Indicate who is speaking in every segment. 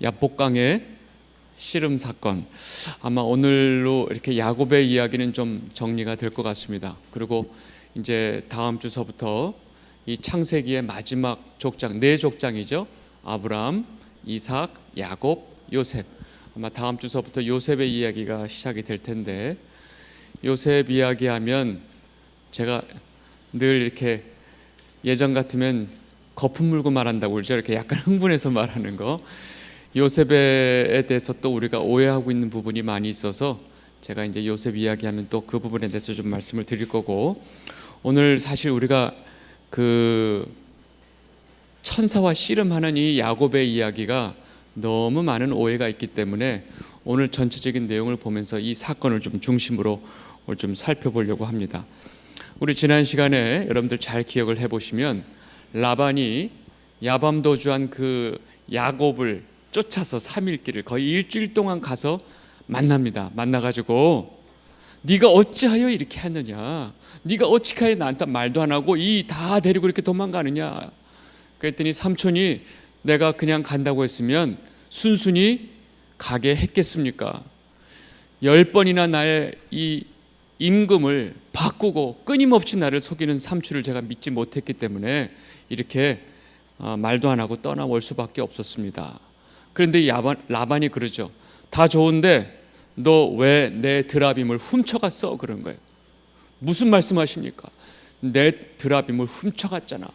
Speaker 1: 야복강의 씨름 사건, 아마 오늘로 이렇게 야곱의 이야기는 좀 정리가 될 것 같습니다. 그리고 이제 다음 주서부터 이 창세기의 마지막 족장, 네 족장이죠. 아브라함, 이삭, 야곱, 요셉. 아마 다음 주서부터 요셉의 이야기가 시작이 될 텐데, 요셉 이야기하면 제가 늘 이렇게 예전 같으면 거품 물고 말한다고 그러죠. 이렇게 약간 흥분해서 말하는 거. 요셉에 대해서 또 우리가 오해하고 있는 부분이 많이 있어서 제가 이제 요셉 이야기하면 또 그 부분에 대해서 좀 말씀을 드릴 거고, 오늘 사실 우리가 그 천사와 씨름하는 이 야곱의 이야기가 너무 많은 오해가 있기 때문에 오늘 전체적인 내용을 보면서 이 사건을 좀 중심으로 오늘 좀 살펴보려고 합니다. 우리 지난 시간에 여러분들 잘 기억을 해보시면 라반이 야밤도주한 그 야곱을 쫓아서 3일 길을 거의 일주일 동안 가서 만납니다. 만나가지고 네가 어찌하여 이렇게 하느냐, 네가 어찌하여 나한테 말도 안 하고 이 다 데리고 이렇게 도망가느냐. 그랬더니 삼촌이 내가 그냥 간다고 했으면 순순히 가게 했겠습니까? 10번이나 나의 이 임금을 바꾸고 끊임없이 나를 속이는 삼촌을 제가 믿지 못했기 때문에 이렇게 말도 안 하고 떠나올 수밖에 없었습니다. 그런데 라반이 그러죠. 다 좋은데 너 왜 내 드라빔을 훔쳐갔어? 그런 거예요. 무슨 말씀하십니까? 내 드라빔을 훔쳐갔잖아.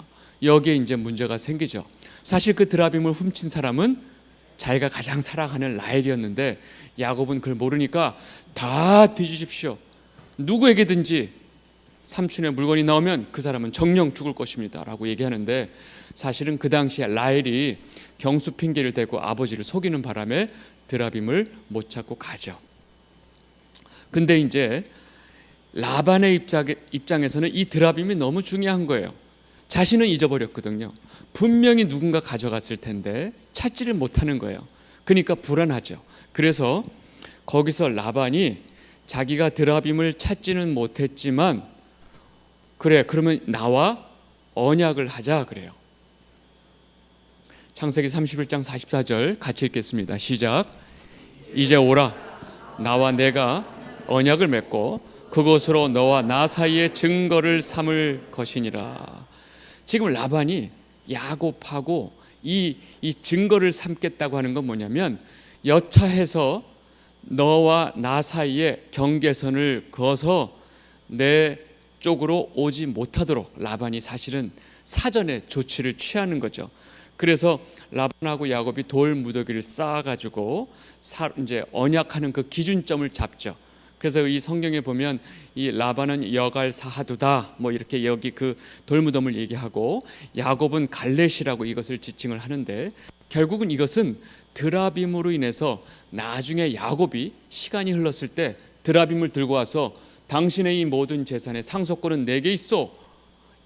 Speaker 1: 여기에 이제 문제가 생기죠. 사실 그 드라빔을 훔친 사람은 자기가 가장 사랑하는 라헬이었는데 야곱은 그걸 모르니까 다 뒤지십시오. 누구에게든지 삼촌의 물건이 나오면 그 사람은 정령 죽을 것입니다 라고 얘기하는데, 사실은 그 당시에 라헬이 경수 핑계를 대고 아버지를 속이는 바람에 드라빔을 못 찾고 가죠. 근데 이제 라반의 입장에서는 이 드라빔이 너무 중요한 거예요. 자신은 잊어버렸거든요. 분명히 누군가 가져갔을 텐데 찾지를 못하는 거예요. 그러니까 불안하죠. 그래서 거기서 라반이 자기가 드라빔을 찾지는 못했지만 그래, 그러면 나와 언약을 하자 그래요. 창세기 31장 44절 같이 읽겠습니다. 시작. 이제 오라, 나와 내가 언약을 맺고 그곳으로 너와 나 사이의 증거를 삼을 것이니라. 지금 라반이 야곱하고 이 증거를 삼겠다고 하는 건 뭐냐면, 여차해서 너와 나 사이에 경계선을 그어서 내 쪽으로 오지 못하도록 라반이 사실은 사전에 조치를 취하는 거죠. 그래서 라반하고 야곱이 돌 무더기를 쌓아가지고 이제 언약하는 그 기준점을 잡죠. 그래서 이 성경에 보면 이 라반은 여갈 사하두다 뭐 이렇게 여기 그 돌무덤을 얘기하고, 야곱은 갈렛이라고 이것을 지칭을 하는데, 결국은 이것은 드라빔으로 인해서 나중에 야곱이 시간이 흘렀을 때 드라빔을 들고 와서 당신의 이 모든 재산의 상속권은 내게 있어.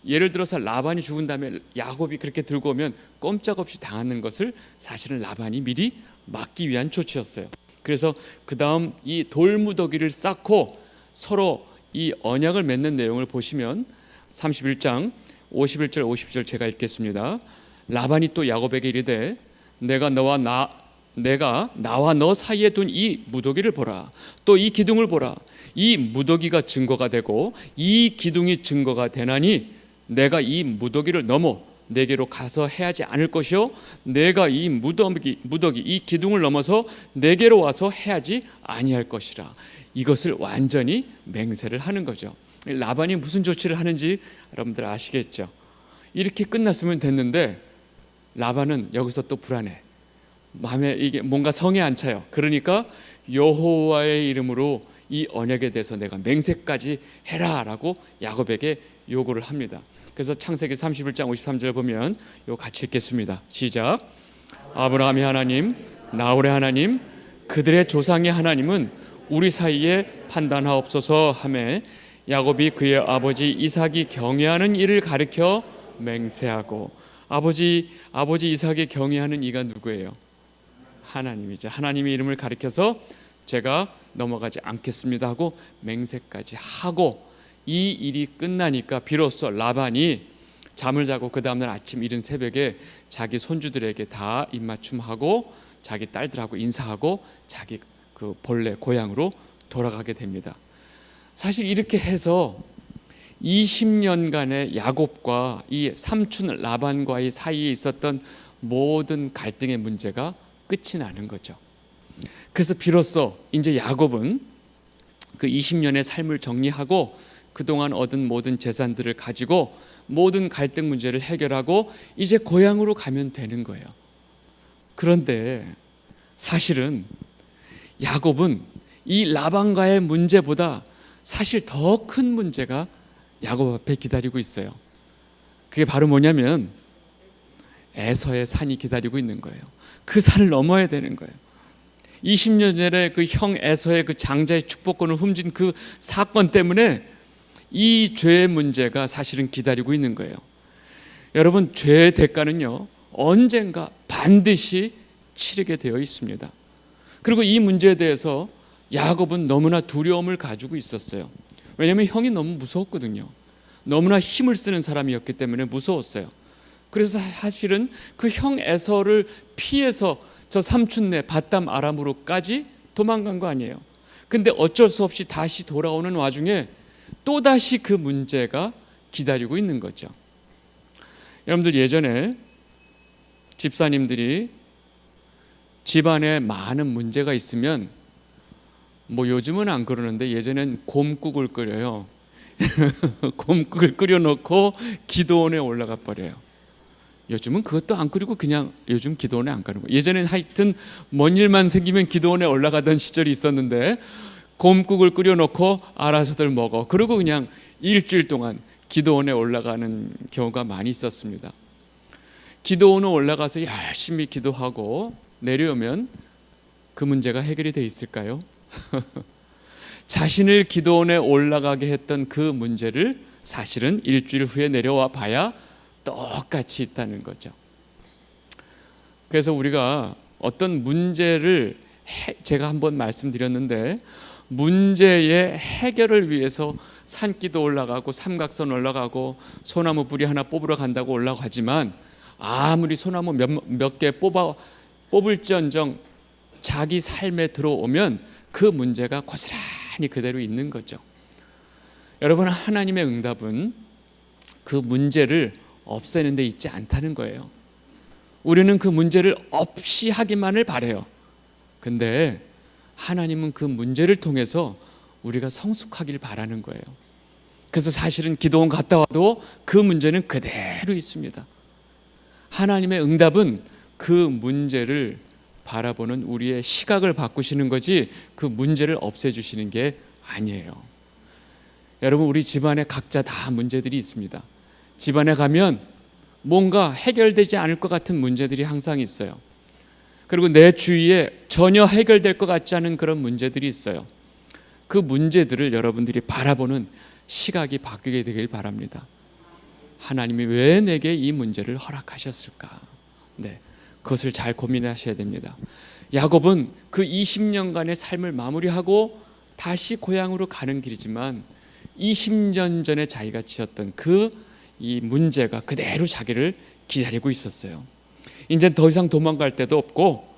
Speaker 1: 예를 들어서 라반이 죽은 다음에 야곱이 그렇게 들고 오면 꼼짝없이 당하는 것을 사실은 라반이 미리 막기 위한 조치였어요. 그래서 그 다음 이 돌무더기를 쌓고 서로 이 언약을 맺는 내용을 보시면 31장 51절 52절 제가 읽겠습니다. 라반이 또 야곱에게 이르되 내가 나와 너 사이에 둔 이 무더기를 보라. 또 이 기둥을 보라. 이 무더기가 증거가 되고 이 기둥이 증거가 되나니 내가 이 무더기를 넘어 내게로 가서 해하지 않을 것이요, 내가 이 무더기 이 기둥을 넘어서 내게로 와서 해하지 아니할 것이라. 이것을 완전히 맹세를 하는 거죠. 라반이 무슨 조치를 하는지 여러분들 아시겠죠? 이렇게 끝났으면 됐는데 라반은 여기서 또 불안해. 마음에 이게 뭔가 성에 안 차요. 그러니까 여호와의 이름으로 이 언약에 대해서 내가 맹세까지 해라라고 야곱에게 요구를 합니다. 그래서 창세기 31장 53절 보면 요 같이 읽겠습니다. 시작. 아브라함의 하나님, 나홀의 하나님, 그들의 조상의 하나님은 우리 사이에 판단하옵소서 하매 야곱이 그의 아버지 이삭이 경외하는 이를 가리켜 맹세하고, 아버지 이삭이 경외하는 이가 누구예요? 하나님이죠. 하나님의 이름을 가리켜서 제가 넘어가지 않겠습니다 하고 맹세까지 하고, 이 일이 끝나니까 비로소 라반이 잠을 자고 그 다음날 아침 이른 새벽에 자기 손주들에게 다 입맞춤하고 자기 딸들하고 인사하고 자기 그 본래 고향으로 돌아가게 됩니다. 사실 이렇게 해서 20년간의 야곱과 이 삼촌 라반과의 사이에 있었던 모든 갈등의 문제가 끝이 나는 거죠. 그래서 비로소 이제 야곱은 그 20년의 삶을 정리하고 그동안 얻은 모든 재산들을 가지고 모든 갈등 문제를 해결하고 이제 고향으로 가면 되는 거예요. 그런데 사실은 야곱은 이 라반과의 문제보다 사실 더 큰 문제가 야곱 앞에 기다리고 있어요. 그게 바로 뭐냐면 에서의 산이 기다리고 있는 거예요. 그 산을 넘어야 되는 거예요. 20년 전에 그 형 에서의 그 장자의 축복권을 훔친 그 사건 때문에 이 죄의 문제가 사실은 기다리고 있는 거예요. 여러분, 죄의 대가는요 언젠가 반드시 치르게 되어 있습니다. 그리고 이 문제에 대해서 야곱은 너무나 두려움을 가지고 있었어요. 왜냐하면 형이 너무 무서웠거든요. 너무나 힘을 쓰는 사람이었기 때문에 무서웠어요. 그래서 사실은 그 형 에서를 피해서 저 삼촌네 밧담 아람으로까지 도망간 거 아니에요. 근데 어쩔 수 없이 다시 돌아오는 와중에 또다시 그 문제가 기다리고 있는 거죠. 여러분들, 예전에 집사님들이 집안에 많은 문제가 있으면 뭐 요즘은 안 그러는데 예전엔 곰국을 끓여요. 곰국을 끓여놓고 기도원에 올라가 버려요. 요즘은 그것도 안 끓이고 그냥 요즘 기도원에 안 가는 거예요. 예전엔 하여튼 뭔 일만 생기면 기도원에 올라가던 시절이 있었는데 곰국을 끓여놓고 알아서들 먹어. 그리고 그냥 일주일 동안 기도원에 올라가는 경우가 많이 있었습니다. 기도원에 올라가서 열심히 기도하고 내려오면 그 문제가 해결이 돼 있을까요? 자신을 기도원에 올라가게 했던 그 문제를 사실은 일주일 후에 내려와 봐야 똑같이 있다는 거죠. 그래서 우리가 어떤 문제를 제가 한번 말씀드렸는데 문제의 해결을 위해서 산기도 올라가고 삼각선 올라가고 소나무 뿌리 하나 뽑으러 간다고 올라가지만 아무리 소나무 몇 개 뽑을지언정 자기 삶에 들어오면 그 문제가 고스란히 그대로 있는 거죠. 여러분, 하나님의 응답은 그 문제를 없애는 데 있지 않다는 거예요. 우리는 그 문제를 없이 하기만을 바라요. 근데 하나님은 그 문제를 통해서 우리가 성숙하길 바라는 거예요. 그래서 사실은 기도원 갔다 와도 그 문제는 그대로 있습니다. 하나님의 응답은 그 문제를 바라보는 우리의 시각을 바꾸시는 거지 그 문제를 없애주시는 게 아니에요. 여러분, 우리 집안에 각자 다 문제들이 있습니다. 집안에 가면 뭔가 해결되지 않을 것 같은 문제들이 항상 있어요. 그리고 내 주위에 전혀 해결될 것 같지 않은 그런 문제들이 있어요. 그 문제들을 여러분들이 바라보는 시각이 바뀌게 되길 바랍니다. 하나님이 왜 내게 이 문제를 허락하셨을까? 네, 그것을 잘 고민하셔야 됩니다. 야곱은 그 20년간의 삶을 마무리하고 다시 고향으로 가는 길이지만 20년 전에 자기가 지었던 이 문제가 그대로 자기를 기다리고 있었어요. 이제 더 이상 도망갈 데도 없고,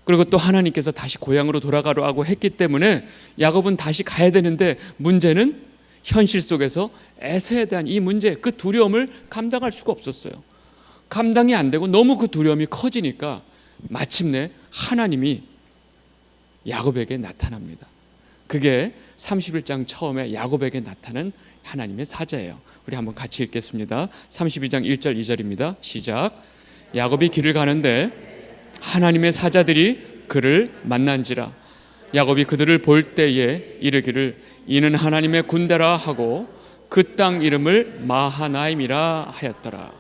Speaker 1: 그리고 또 하나님께서 다시 고향으로 돌아가라고 했기 때문에 야곱은 다시 가야 되는데 문제는 현실 속에서 에서에 대한 이 문제, 그 두려움을 감당할 수가 없었어요. 감당이 안 되고 너무 그 두려움이 커지니까 마침내 하나님이 야곱에게 나타납니다. 그게 31장 처음에 야곱에게 나타난 하나님의 사자예요. 우리 한번 같이 읽겠습니다. 32장 1절 2절입니다. 시작. 야곱이 길을 가는데 하나님의 사자들이 그를 만난지라. 야곱이 그들을 볼 때에 이르기를 이는 하나님의 군대라 하고 그 땅 이름을 마하나임이라 하였더라.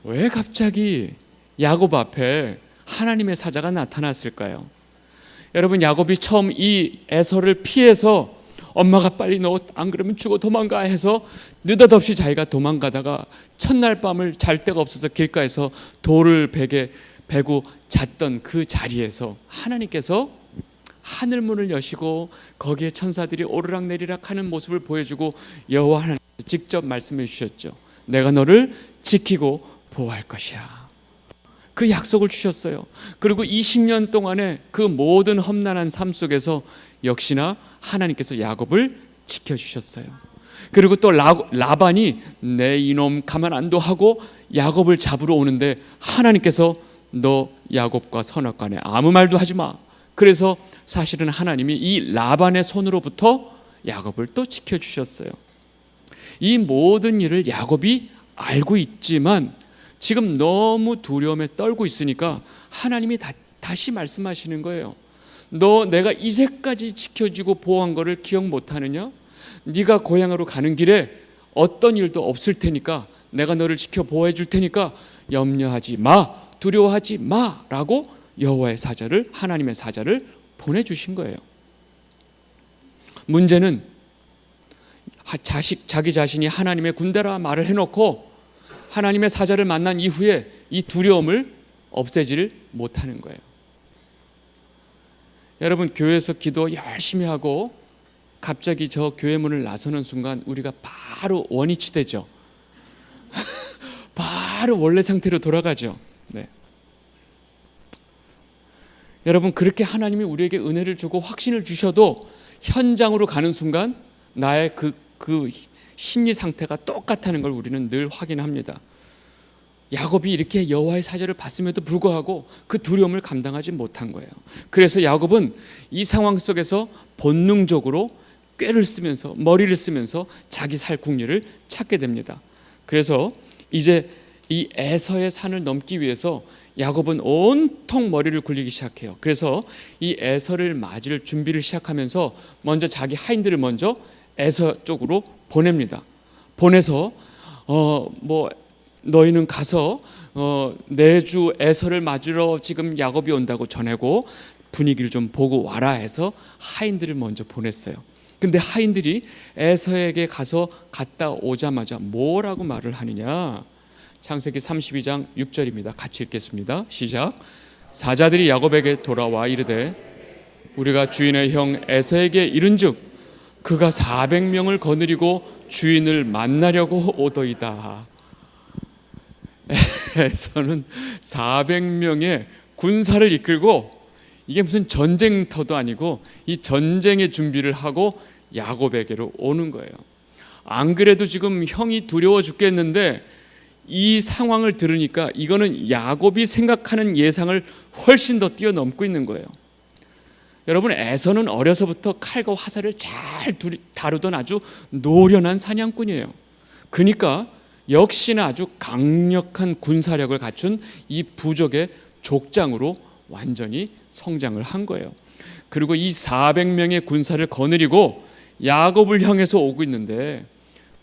Speaker 1: 왜 갑자기 야곱 앞에 하나님의 사자가 나타났을까요? 여러분, 야곱이 처음 이 에서를 피해서 엄마가 빨리 너 안 그러면 죽어 도망가 해서 느닷없이 자기가 도망가다가 첫날 밤을 잘 데가 없어서 길가에서 돌을 베고 잤던 그 자리에서 하나님께서 하늘문을 여시고 거기에 천사들이 오르락내리락 하는 모습을 보여주고 여호와 하나님께서 직접 말씀해 주셨죠. 내가 너를 지키고 보호할 것이야. 그 약속을 주셨어요. 그리고 20년 동안의 그 모든 험난한 삶 속에서 역시나 하나님께서 야곱을 지켜주셨어요. 그리고 또 라반이 내 이놈 가만 안 둬 하고 야곱을 잡으러 오는데 하나님께서 너 야곱과 선악간에 아무 말도 하지 마. 그래서 사실은 하나님이 이 라반의 손으로부터 야곱을 또 지켜주셨어요. 이 모든 일을 야곱이 알고 있지만 지금 너무 두려움에 떨고 있으니까 하나님이 다시 말씀하시는 거예요. 너 내가 이제까지 지켜주고 보호한 거를 기억 못하느냐? 네가 고향으로 가는 길에 어떤 일도 없을 테니까 내가 너를 지켜 보호해 줄 테니까 염려하지 마, 두려워하지 마라고 여호와의 사자를, 하나님의 사자를 보내주신 거예요. 문제는 자기 자신이 하나님의 군대라 말을 해놓고 하나님의 사자를 만난 이후에 이 두려움을 없애지를 못하는 거예요. 여러분, 교회에서 기도 열심히 하고 갑자기 저 교회 문을 나서는 순간 우리가 바로 원위치 되죠. 바로 원래 상태로 돌아가죠. 네. 여러분, 그렇게 하나님이 우리에게 은혜를 주고 확신을 주셔도 현장으로 가는 순간 나의 그 심리 상태가 똑같다는 걸 우리는 늘 확인합니다. 야곱이 이렇게 여호와의 사자를 봤음에도 불구하고 그 두려움을 감당하지 못한 거예요. 그래서 야곱은 이 상황 속에서 본능적으로 꾀를 쓰면서, 머리를 쓰면서 자기 살 궁리를 찾게 됩니다. 그래서 이제 이 에서의 산을 넘기 위해서 야곱은 온통 머리를 굴리기 시작해요. 그래서 이 에서를 맞을 준비를 시작하면서 먼저 자기 하인들을 먼저 에서 쪽으로 보냅니다. 보내서 너희는 가서 내주 에서를 맞으러 지금 야곱이 온다고 전하고 분위기를 좀 보고 와라 해서 하인들을 먼저 보냈어요. 근데 하인들이 에서에게 가서 갔다 오자마자 뭐라고 말을 하느냐? 창세기 32장 6절입니다. 같이 읽겠습니다. 시작. 사자들이 야곱에게 돌아와 이르되 우리가 주인의 형 에서에게 이른즉 그가 400명을 거느리고 주인을 만나려고 오더이다. 에서는 400명의 군사를 이끌고, 이게 무슨 전쟁터도 아니고 이 전쟁의 준비를 하고 야곱에게로 오는 거예요. 안 그래도 지금 형이 두려워 죽겠는데 이 상황을 들으니까 이거는 야곱이 생각하는 예상을 훨씬 더 뛰어넘고 있는 거예요. 여러분, 에서는 어려서부터 칼과 화살을 잘 다루던 아주 노련한 사냥꾼이에요. 그러니까 역시나 아주 강력한 군사력을 갖춘 이 부족의 족장으로 완전히 성장을 한 거예요. 그리고 이 400명의 군사를 거느리고 야곱을 향해서 오고 있는데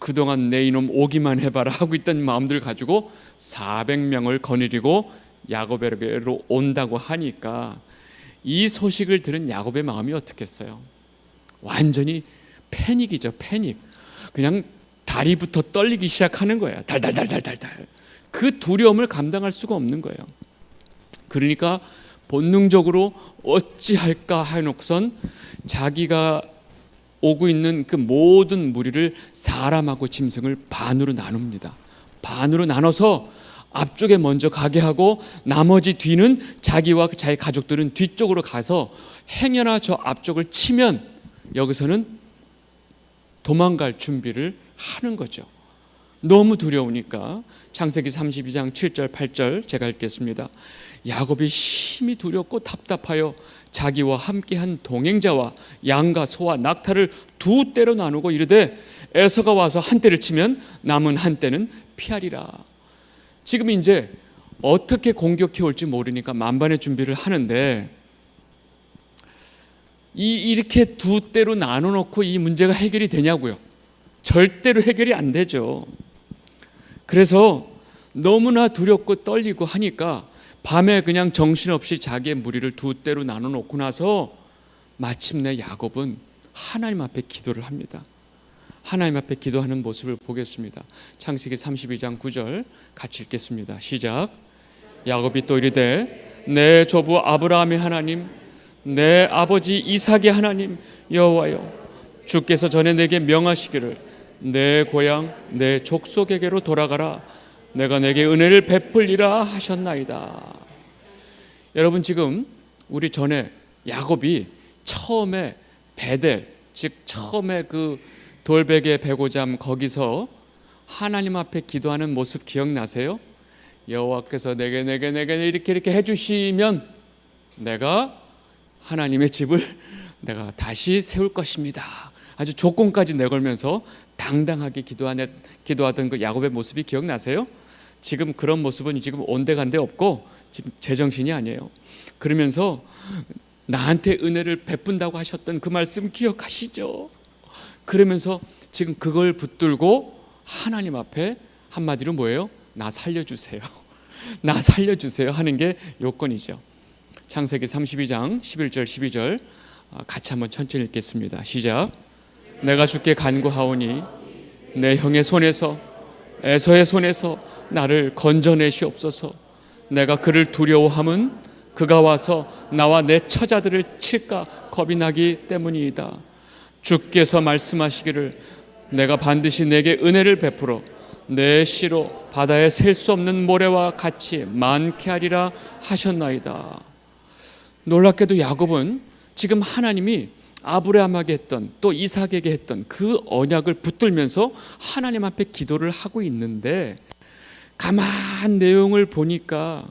Speaker 1: 그동안 내 이놈 오기만 해봐라 하고 있던 마음들 가지고 400명을 거느리고 야곱에게로 온다고 하니까 이 소식을 들은 야곱의 마음이 어떻겠어요? 완전히 패닉이죠. 패닉. 그냥 다리부터 떨리기 시작하는 거예요. 달달달달달달. 그 두려움을 감당할 수가 없는 거예요. 그러니까 본능적으로 어찌할까 해놓고선 자기가 오고 있는 그 모든 무리를 사람하고 짐승을 반으로 나눕니다. 반으로 나눠서 앞쪽에 먼저 가게 하고 나머지 뒤는 자기와 자기 가족들은 뒤쪽으로 가서 행여나 저 앞쪽을 치면 여기서는 도망갈 준비를 하는 거죠. 너무 두려우니까. 창세기 32장 7절 8절 제가 읽겠습니다. 야곱이 심히 두렵고 답답하여 자기와 함께한 동행자와 양과 소와 낙타를 두 떼로 나누고 이르되 에서가 와서 한 떼를 치면 남은 한 떼는 피하리라. 지금 이제 어떻게 공격해 올지 모르니까 만반의 준비를 하는데 이렇게 두 떼로 나눠 놓고 이 문제가 해결이 되냐고요? 절대로 해결이 안 되죠. 그래서 너무나 두렵고 떨리고 하니까 밤에 그냥 정신없이 자기의 무리를 두 떼로 나눠 놓고 나서 마침내 야곱은 하나님 앞에 기도를 합니다. 하나님 앞에 기도하는 모습을 보겠습니다. 창세기 32장 9절 같이 읽겠습니다. 시작. 야곱이 또 이르되 내 조부 아브라함의 하나님, 내 아버지 이삭의 하나님 여호와여, 주께서 전에 내게 명하시기를 내 고향 내 족속에게로 돌아가라, 내가 내게 은혜를 베풀리라 하셨나이다. 여러분 지금 우리 전에 야곱이 처음에 베델, 즉 처음에 그 돌베개 베고잠 거기서 하나님 앞에 기도하는 모습 기억나세요? 여호와께서 내게 이렇게 해주시면 내가 하나님의 집을 내가 다시 세울 것입니다. 아주 조건까지 내걸면서 당당하게 기도하던 그 야곱의 모습이 기억나세요? 지금 그런 모습은 지금 온데간데 없고 지금 제정신이 아니에요. 그러면서 나한테 은혜를 베푼다고 하셨던 그 말씀 기억하시죠? 그러면서 지금 그걸 붙들고 하나님 앞에 한마디로 뭐예요? 나 살려주세요. 나 살려주세요 하는 게 요건이죠. 창세기 32장 11절 12절 같이 한번 천천히 읽겠습니다. 시작. 내가 주께 간구하오니 내 형의 손에서 에서의 손에서 나를 건져내시옵소서. 내가 그를 두려워함은 그가 와서 나와 내 처자들을 칠까 겁이 나기 때문이다. 주께서 말씀하시기를 내가 반드시 내게 은혜를 베풀어 내 씨로 바다에 셀 수 없는 모래와 같이 많게 하리라 하셨나이다. 놀랍게도 야곱은 지금 하나님이 아브라함에게 했던 또 이삭에게 했던 그 언약을 붙들면서 하나님 앞에 기도를 하고 있는데 가만 내용을 보니까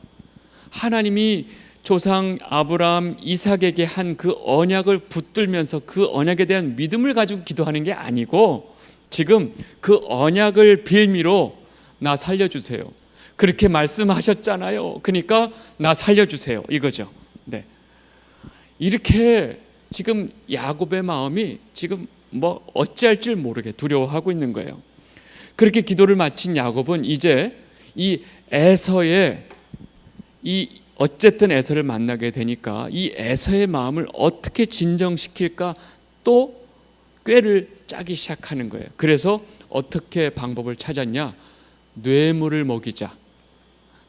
Speaker 1: 하나님이 조상 아브라함 이삭에게 한 그 언약을 붙들면서 그 언약에 대한 믿음을 가지고 기도하는 게 아니고 지금 그 언약을 빌미로 나 살려주세요. 그렇게 말씀하셨잖아요. 그러니까 나 살려주세요. 이거죠. 네. 이렇게 지금 야곱의 마음이 지금 뭐 어찌할 줄 모르게 두려워하고 있는 거예요. 그렇게 기도를 마친 야곱은 이제 이 에서의 어쨌든 에서를 만나게 되니까 이 에서의 마음을 어떻게 진정시킬까 또 꾀를 짜기 시작하는 거예요. 그래서 어떻게 방법을 찾았냐? 뇌물을 먹이자.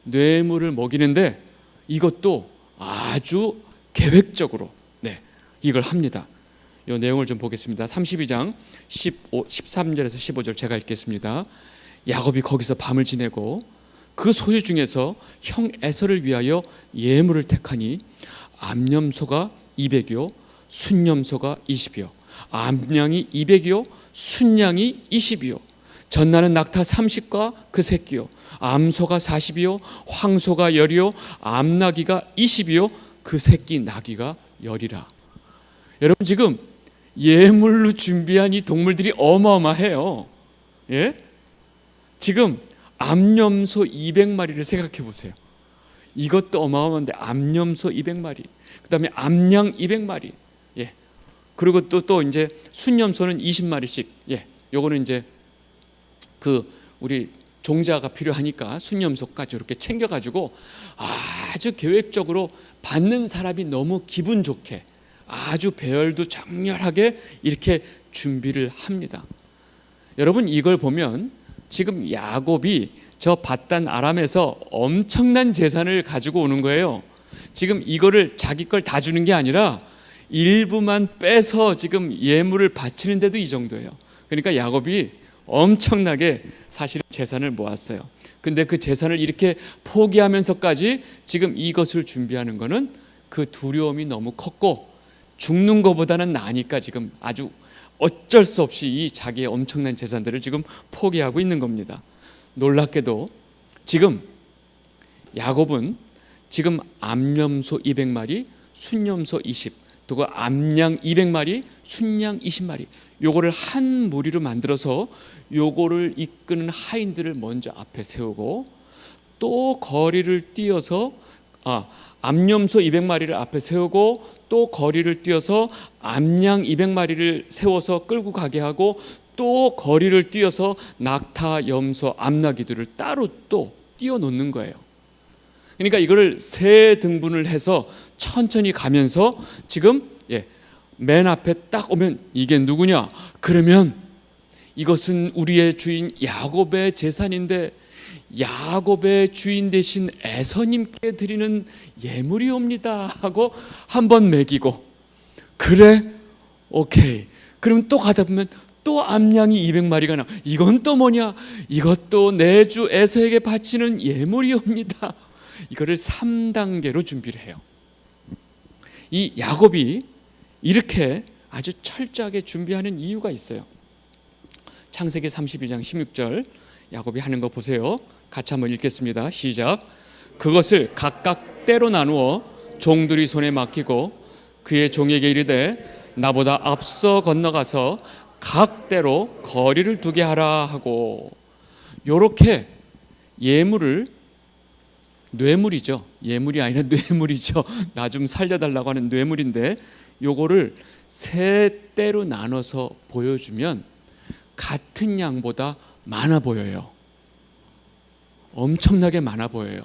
Speaker 1: 뇌물을 먹이는데 이것도 아주 계획적으로 이걸 합니다. 이 내용을 좀 보겠습니다. 32장 13절에서 15절 제가 읽겠습니다. 야곱이 거기서 밤을 지내고 그 소유 중에서 형 에서를 위하여 예물을 택하니 암염소가 200이요 순염소가 20이요 암양이 200이요 순양이 20이요 전나는 낙타 30과 그 새끼요 암소가 40이요 황소가 10이요 암나귀가 20이요 그 새끼 나귀가 10이라. 여러분 지금 예물로 준비한 이 동물들이 어마어마해요. 예? 지금 암염소 200마리를 생각해 보세요. 이것도 어마어마한데 암염소 200마리, 그 다음에 암양 200마리, 예. 그리고 또 이제 순염소는 20마리씩, 예. 요거는 이제 그 우리 종자가 필요하니까 순염소까지 이렇게 챙겨가지고 아주 계획적으로 받는 사람이 너무 기분 좋게 아주 배열도 장렬하게 이렇게 준비를 합니다. 여러분 이걸 보면 지금 야곱이 저 밧단 아람에서 엄청난 재산을 가지고 오는 거예요. 지금 이거를 자기 걸 다 주는 게 아니라 일부만 빼서 지금 예물을 바치는데도 이 정도예요. 그러니까 야곱이 엄청나게 사실은 재산을 모았어요. 근데 그 재산을 이렇게 포기하면서까지 지금 이것을 준비하는 거는 그 두려움이 너무 컸고 죽는 것보다는 나으니까 지금 아주 어쩔 수 없이 이 자기의 엄청난 재산들을 지금 포기하고 있는 겁니다. 놀랍게도 지금 야곱은 지금 암염소 200마리, 순염소 20, 또 암양 200마리, 순양 20마리 요거를 한 무리로 만들어서 요거를 이끄는 하인들을 먼저 앞에 세우고 또 거리를 띄어서 암염소 200마리를 앞에 세우고 또 거리를 띄어서 암양 200마리를 세워서 끌고 가게 하고 또 거리를 띄어서 낙타, 염소, 암나귀들을 따로 또 띄워 놓는 거예요. 그러니까 이거를 세 등분을 해서 천천히 가면서 지금 맨 앞에 딱 오면 이게 누구냐? 그러면 이것은 우리의 주인 야곱의 재산인데 야곱의 주인 되신 에서님께 드리는 예물이옵니다 하고 한번 매기고 그래? 오케이. 그럼 또 가다 보면 또 암양이 200마리가 나. 이건 또 뭐냐? 이것도 내 주 에서에게 바치는 예물이옵니다. 이거를 3단계로 준비를 해요. 이 야곱이 이렇게 아주 철저하게 준비하는 이유가 있어요. 창세기 32장 16절 야곱이 하는 거 보세요. 같이 한번 읽겠습니다. 시작. 그것을 각각 때로 나누어 종들이 손에 맡기고 그의 종에게 이르되 나보다 앞서 건너가서 각 때로 거리를 두게 하라 하고, 요렇게 예물을, 뇌물이죠. 예물이 아니라 뇌물이죠. 나 좀 살려달라고 하는 뇌물인데, 요거를 세 때로 나눠서 보여주면 같은 양보다 많아 보여요. 엄청나게 많아 보여요.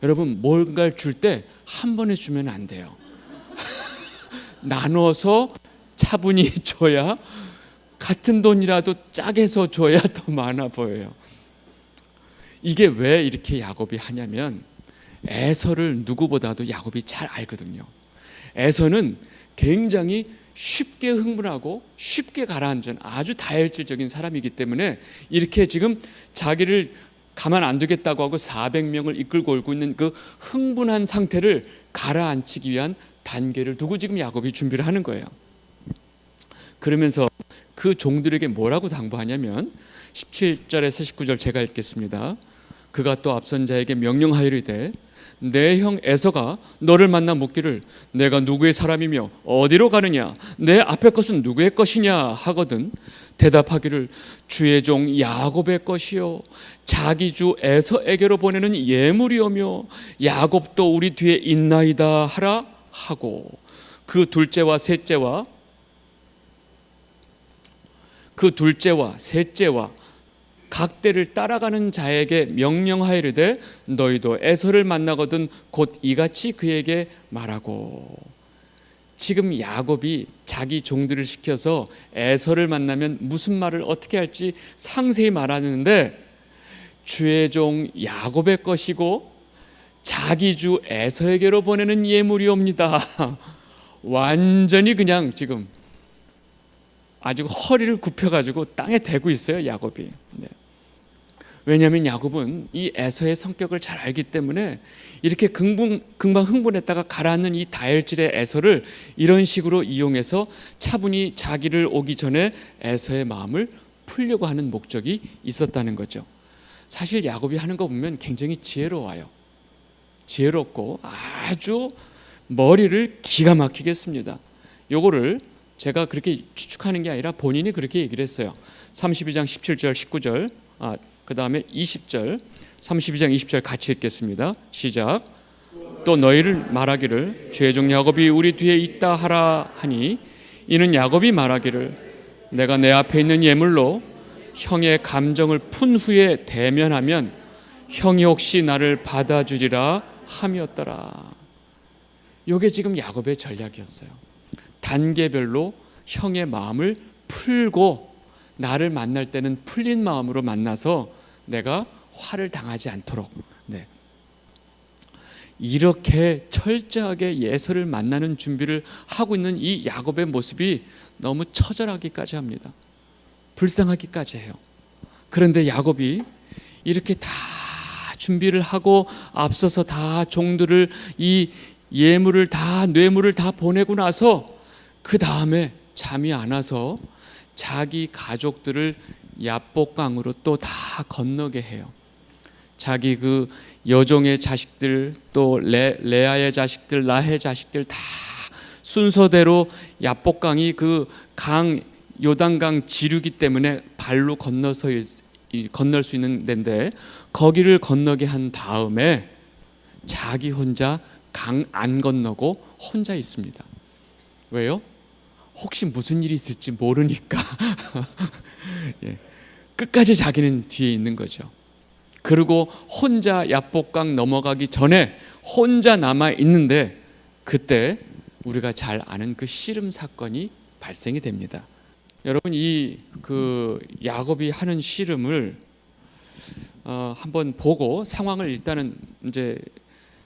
Speaker 1: 여러분, 뭔가를 줄 때 한 번에 주면 안 돼요. 나눠서 차분히 줘야, 같은 돈이라도 짝에서 줘야 더 많아 보여요. 이게 왜 이렇게 야곱이 하냐면, 에서를 누구보다도 야곱이 잘 알거든요. 에서는 굉장히 쉽게 흥분하고 쉽게 가라앉은 아주 다혈질적인 사람이기 때문에 이렇게 지금 자기를 가만 안 두겠다고 하고 400명을 이끌고 오고 있는 그 흥분한 상태를 가라앉히기 위한 단계를 두고 지금 야곱이 준비를 하는 거예요. 그러면서 그 종들에게 뭐라고 당부하냐면 17절에서 19절 제가 읽겠습니다. 그가 또 앞선 자에게 명령하이르되 내 형 에서가 너를 만나 묻기를 내가 누구의 사람이며 어디로 가느냐, 내 앞의 것은 누구의 것이냐 하거든 대답하기를 주의 종 야곱의 것이요 자기 주 에서에게로 보내는 예물이오며 야곱도 우리 뒤에 있나이다 하라 하고, 그 둘째와 셋째와 각 때를 따라가는 자에게 명령하이르되 너희도 에서를 만나거든 곧 이같이 그에게 말하고. 지금 야곱이 자기 종들을 시켜서 에서를 만나면 무슨 말을 어떻게 할지 상세히 말하는데, 주의 종 야곱의 것이고 자기 주 에서에게로 보내는 예물이옵니다. 완전히 그냥 지금 아주 허리를 굽혀가지고 땅에 대고 있어요, 야곱이. 네. 왜냐하면 야곱은 이 에서의 성격을 잘 알기 때문에 이렇게 금방 흥분했다가 가라앉는 이 다혈질의 에서를 이런 식으로 이용해서 차분히 자기를 오기 전에 에서의 마음을 풀려고 하는 목적이 있었다는 거죠. 사실 야곱이 하는 거 보면 굉장히 지혜로워요. 지혜롭고 아주 머리를 기가 막히게 했습니다. 요거를 제가 그렇게 추측하는 게 아니라 본인이 그렇게 얘기를 했어요. 32장 17절 19절 그 다음에 20절 32장 20절 같이 읽겠습니다. 시작. 또 너희를 말하기를 주의 종 야곱이 우리 뒤에 있다 하라 하니 이는 야곱이 말하기를 내가 내 앞에 있는 예물로 형의 감정을 푼 후에 대면하면 형이 혹시 나를 받아주리라 함이었더라. 이게 지금 야곱의 전략이었어요. 단계별로 형의 마음을 풀고 나를 만날 때는 풀린 마음으로 만나서 내가 화를 당하지 않도록. 네. 이렇게 철저하게 예서를 만나는 준비를 하고 있는 이 야곱의 모습이 너무 처절하기까지 합니다. 불쌍하기까지 해요. 그런데 야곱이 이렇게 다 준비를 하고 앞서서 다 종들을 이 예물을 다 뇌물을 다 보내고 나서 그 다음에 잠이 안 와서 자기 가족들을 야복강으로 또 다 건너게 해요. 자기 그 여종의 자식들 또 레아의 자식들 라헬의 자식들 다 순서대로 야복강이 그 강 요단강 지류기 때문에 발로 건널 수 있는 데인데 거기를 건너게 한 다음에 자기 혼자 강 안 건너고 혼자 있습니다. 왜요? 혹시 무슨 일이 있을지 모르니까 예. 끝까지 자기는 뒤에 있는 거죠. 그리고 혼자 야복강 넘어가기 전에 혼자 남아 있는데 그때 우리가 잘 아는 그 씨름 사건이 발생이 됩니다. 여러분 이 그 야곱이 하는 씨름을 한번 보고 상황을 일단은 이제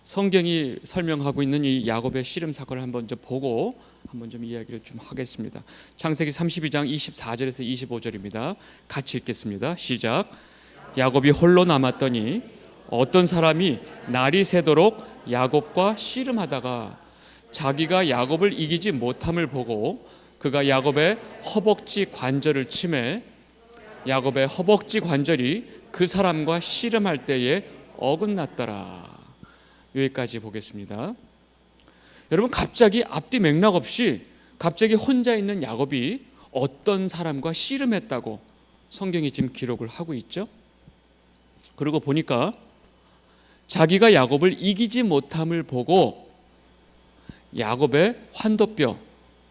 Speaker 1: 성경이 설명하고 있는 이 야곱의 씨름 사건을 한번 좀 보고 한번 좀 이야기를 좀 하겠습니다. 창세기 32장 24절에서 25절입니다. 같이 읽겠습니다. 시작. 야곱이 홀로 남았더니 어떤 사람이 날이 새도록 야곱과 씨름하다가 자기가 야곱을 이기지 못함을 보고 그가 야곱의 허벅지 관절을 치매 야곱의 허벅지 관절이 그 사람과 씨름할 때에 어긋났더라. 여기까지 보겠습니다. 여러분, 갑자기 앞뒤 맥락 없이 갑자기 혼자 있는 야곱이 어떤 사람과 씨름했다고 성경이 지금 기록을 하고 있죠. 그리고 보니까 자기가 야곱을 이기지 못함을 보고 야곱의 환도뼈,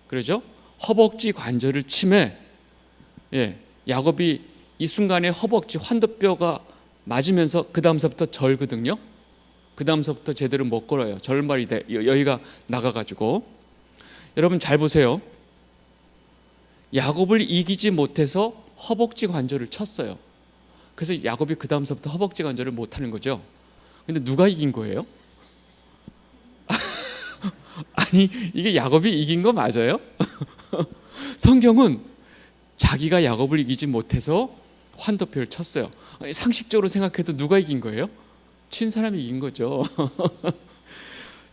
Speaker 1: 그러죠? 허벅지 관절을 치매 야곱이 이 순간에 허벅지 환도뼈가 맞으면서 그 다음서부터 절거든요. 그 다음서부터 제대로 못 걸어요. 절말이 돼. 여기가 나가가지고. 여러분 잘 보세요. 야곱을 이기지 못해서 허벅지 관절을 쳤어요. 그래서 야곱이 그 다음서부터 허벅지 관절을 못하는 거죠. 근데 누가 이긴 거예요? 아니, 이게 야곱이 이긴 거 맞아요? 성경은 자기가 야곱을 이기지 못해서 환도표를 쳤어요. 상식적으로 생각해도 누가 이긴 거예요? 친 사람이 이긴 거죠.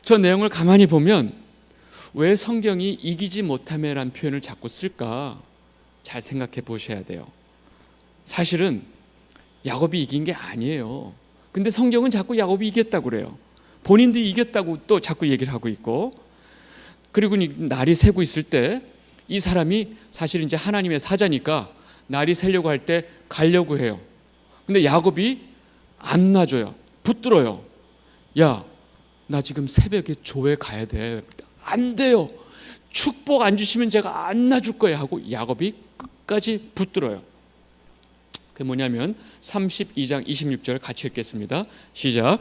Speaker 1: 저 내용을 가만히 보면 왜 성경이 이기지 못함이라는 표현을 자꾸 쓸까 잘 생각해 보셔야 돼요. 사실은 야곱이 이긴 게 아니에요. 근데 성경은 자꾸 야곱이 이겼다고 그래요. 본인도 이겼다고 또 자꾸 얘기를 하고 있고, 그리고 날이 새고 있을 때 이 사람이 사실 이제 하나님의 사자니까 날이 새려고 할 때 가려고 해요. 근데 야곱이 안 놔줘요. 붙들어요. 야, 나 지금 새벽에 조회 가야 돼. 안 돼요. 축복 안 주시면 제가 안 놔줄 거예요 하고 야곱이 끝까지 붙들어요. 그게 뭐냐면 32장 26절 같이 읽겠습니다. 시작.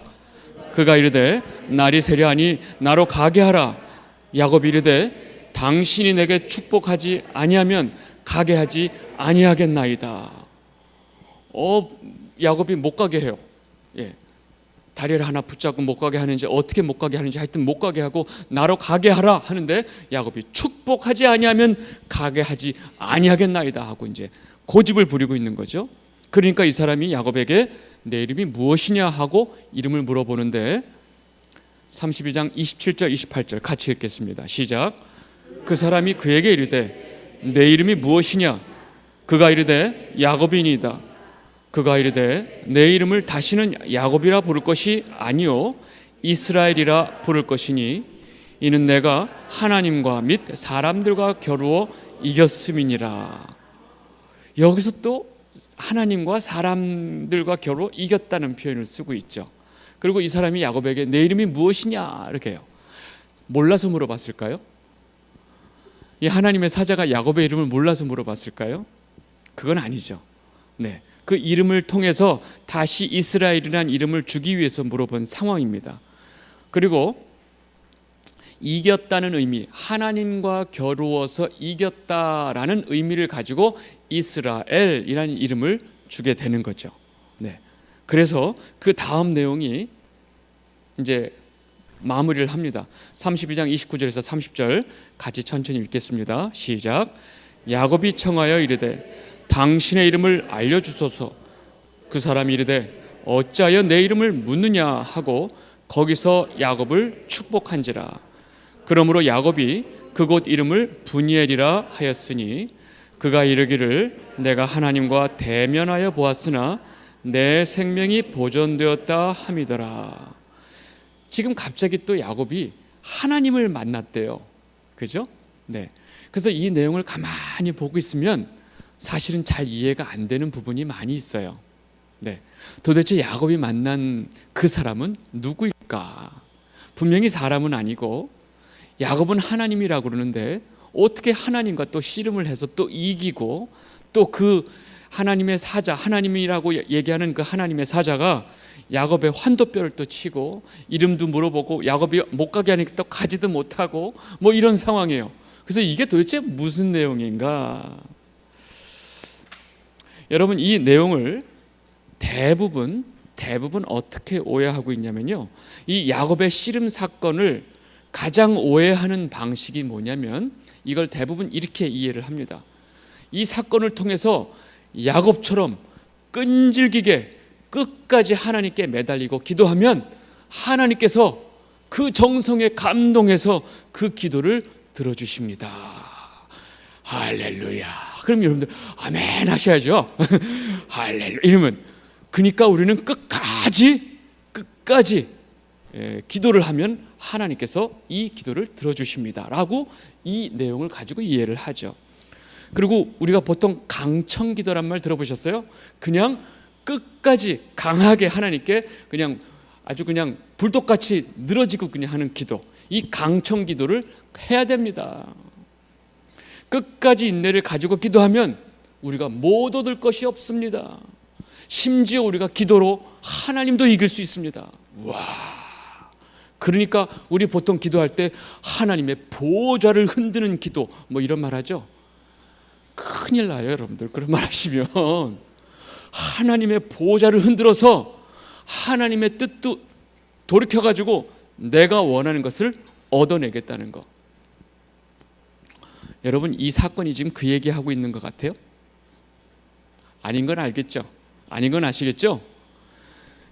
Speaker 1: 그가 이르되 날이 새려하니 나로 가게 하라. 야곱이 이르되 당신이 내게 축복하지 아니하면 가게 하지 아니하겠나이다. 야곱이 못 가게 해요. 다리를 하나 붙잡고 못 가게 하는지 어떻게 못 가게 하는지 하여튼 못 가게 하고 나로 가게 하라 하는데 야곱이 축복하지 아니하면 가게 하지 아니하겠나이다 하고 이제 고집을 부리고 있는 거죠. 그러니까 이 사람이 야곱에게 내 이름이 무엇이냐 하고 이름을 물어보는데 32장 27절 28절 같이 읽겠습니다. 시작. 그 사람이 그에게 이르되 내 이름이 무엇이냐? 그가 이르되 야곱이니이다. 그가 이르되 내 이름을 다시는 야곱이라 부를 것이 아니요 이스라엘이라 부를 것이니 이는 내가 하나님과 및 사람들과 겨루어 이겼음이니라. 여기서 또 하나님과 사람들과 겨루어 이겼다는 표현을 쓰고 있죠. 그리고 이 사람이 야곱에게 내 이름이 무엇이냐 이렇게 해요. 몰라서 물어봤을까요? 이 하나님의 사자가 야곱의 이름을 몰라서 물어봤을까요? 그건 아니죠. 그 이름을 통해서 다시 이스라엘이라는 이름을 주기 위해서 물어본 상황입니다. 그리고 이겼다는 의미, 하나님과 겨루어서 이겼다라는 의미를 가지고 이스라엘이라는 이름을 주게 되는 거죠. 그래서 그 다음 내용이 이제 마무리를 합니다. 32장 29절에서 30절 같이 천천히 읽겠습니다. 시작. 야곱이 청하여 이르되 당신의 이름을 알려주소서. 그 사람이 이르되 어찌하여 내 이름을 묻느냐 하고 거기서 야곱을 축복한지라. 그러므로 야곱이 그곳 이름을 브니엘이라 하였으니 그가 이르기를 내가 하나님과 대면하여 보았으나 내 생명이 보존되었다 함이더라. 지금 갑자기 또 야곱이 하나님을 만났대요. 그죠? 그래서 이 내용을 가만히 보고 있으면 사실은 잘 이해가 안 되는 부분이 많이 있어요. 도대체 야곱이 만난 그 사람은 누구일까? 분명히 사람은 아니고 야곱은 하나님이라고 그러는데 어떻게 하나님과 또 씨름을 해서 또 이기고 또 그 하나님의 사자, 하나님이라고 얘기하는 그 하나님의 사자가 야곱의 환도뼈를 또 치고 이름도 물어보고 야곱이 못 가게 하니까 또 가지도 못하고 뭐 이런 상황이에요. 그래서 이게 도대체 무슨 내용인가? 여러분, 이 내용을 대부분 어떻게 오해하고 있냐면요, 이 야곱의 씨름 사건을 가장 오해하는 방식이 뭐냐면 이걸 대부분 이렇게 이해를 합니다. 이 사건을 통해서 야곱처럼 끈질기게 끝까지 하나님께 매달리고 기도하면 하나님께서 그 정성에 감동해서 그 기도를 들어주십니다. 할렐루야. 그럼 여러분들 아멘 하셔야죠. 할렐루야. 이러면 그러니까 우리는 끝까지 기도를 하면 하나님께서 이 기도를 들어주십니다 라고 이 내용을 가지고 이해를 하죠. 그리고 우리가 보통 강청기도란 말 들어보셨어요? 그냥 끝까지 강하게 하나님께 그냥 아주 그냥 불독같이 늘어지고 그냥 하는 기도, 이 강청기도를 해야 됩니다. 끝까지 인내를 가지고 기도하면 우리가 못 얻을 것이 없습니다. 심지어 우리가 기도로 하나님도 이길 수 있습니다. 와, 그러니까 우리 보통 기도할 때 하나님의 보좌를 흔드는 기도 뭐 이런 말 하죠. 큰일 나요 여러분들. 그런 말 하시면 하나님의 보좌를 흔들어서 하나님의 뜻도 돌이켜가지고 내가 원하는 것을 얻어내겠다는 거. 여러분 이 사건이 지금 그 얘기하고 있는 것 같아요? 아닌 건 알겠죠? 아닌 건 아시겠죠?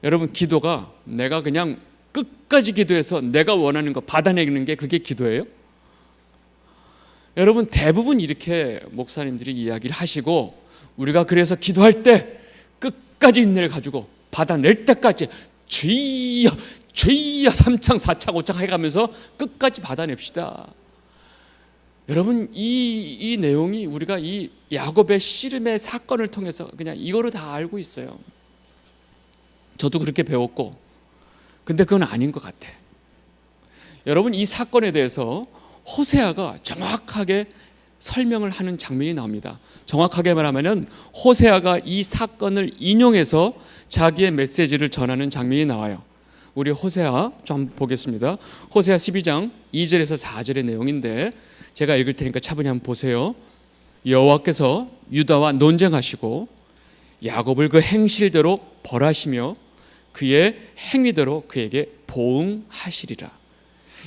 Speaker 1: 여러분 기도가 내가 그냥 끝까지 기도해서 내가 원하는 거 받아내는 게 그게 기도예요? 여러분 대부분 이렇게 목사님들이 이야기를 하시고 우리가 그래서 기도할 때 끝까지 인내를 가지고 받아낼 때까지 주여 주여 3창 4창 5창 해가면서 끝까지 받아냅시다. 여러분 이 내용이 우리가 이 야곱의 씨름의 사건을 통해서 그냥 이거로 다 알고 있어요. 저도 그렇게 배웠고, 근데 그건 아닌 것 같아. 여러분 이 사건에 대해서 호세아가 정확하게 설명을 하는 장면이 나옵니다. 정확하게 말하면 호세아가 이 사건을 인용해서 자기의 메시지를 전하는 장면이 나와요. 우리 호세아 좀 한번 보겠습니다. 호세아 12장 2절에서 4절의 내용인데 제가 읽을 테니까 차분히 한번 보세요. 여호와께서 유다와 논쟁하시고 야곱을 그 행실대로 벌하시며 그의 행위대로 그에게 보응하시리라.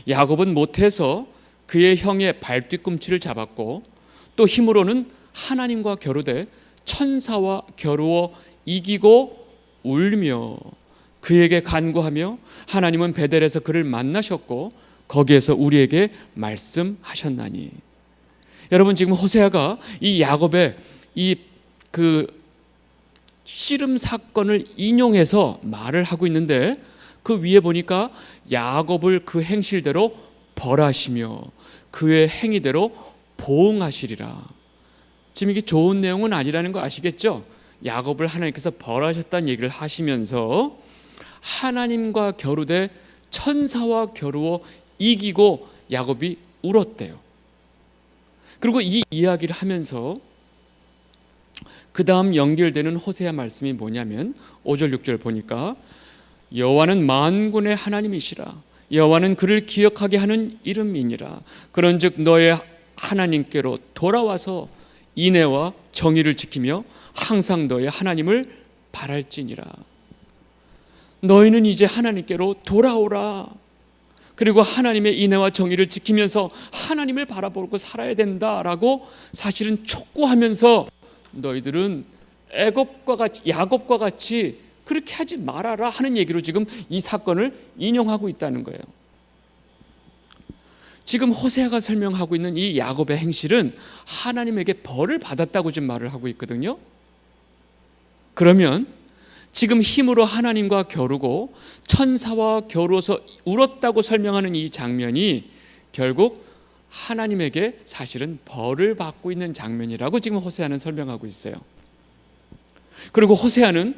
Speaker 1: 야곱은 못해서 그의 형의 발뒤꿈치를 잡았고 또 힘으로는 하나님과 겨루되 천사와 겨루어 이기고 울며 그에게 간구하며 하나님은 베델에서 그를 만나셨고 거기에서 우리에게 말씀하셨나니. 여러분 지금 호세아가 이 야곱의 이 그 씨름 사건을 인용해서 말을 하고 있는데 그 위에 보니까 야곱을 그 행실대로 벌하시며 그의 행위대로 보응하시리라. 지금 이게 좋은 내용은 아니라는 거 아시겠죠? 야곱을 하나님께서 벌하셨다는 얘기를 하시면서 하나님과 겨루되 천사와 겨루어 이기고 야곱이 울었대요. 그리고 이 이야기를 하면서 그 다음 연결되는 호세아 말씀이 뭐냐면 5절 6절 보니까 여호와는 만군의 하나님이시라. 여호와는 그를 기억하게 하는 이름이니라. 그런즉 너의 하나님께로 돌아와서 인애와 정의를 지키며 항상 너의 하나님을 바랄지니라. 너희는 이제 하나님께로 돌아오라. 그리고 하나님의 인애와 정의를 지키면서 하나님을 바라보고 살아야 된다라고 사실은 촉구하면서 너희들은 야곱과 같이 그렇게 하지 말아라 하는 얘기로 지금 이 사건을 인용하고 있다는 거예요. 지금 호세아가 설명하고 있는 이 야곱의 행실은 하나님에게 벌을 받았다고 지금 말을 하고 있거든요. 그러면 지금 힘으로 하나님과 겨루고 천사와 겨루어서 울었다고 설명하는 이 장면이 결국 하나님에게 사실은 벌을 받고 있는 장면이라고 지금 호세아는 설명하고 있어요. 그리고 호세아는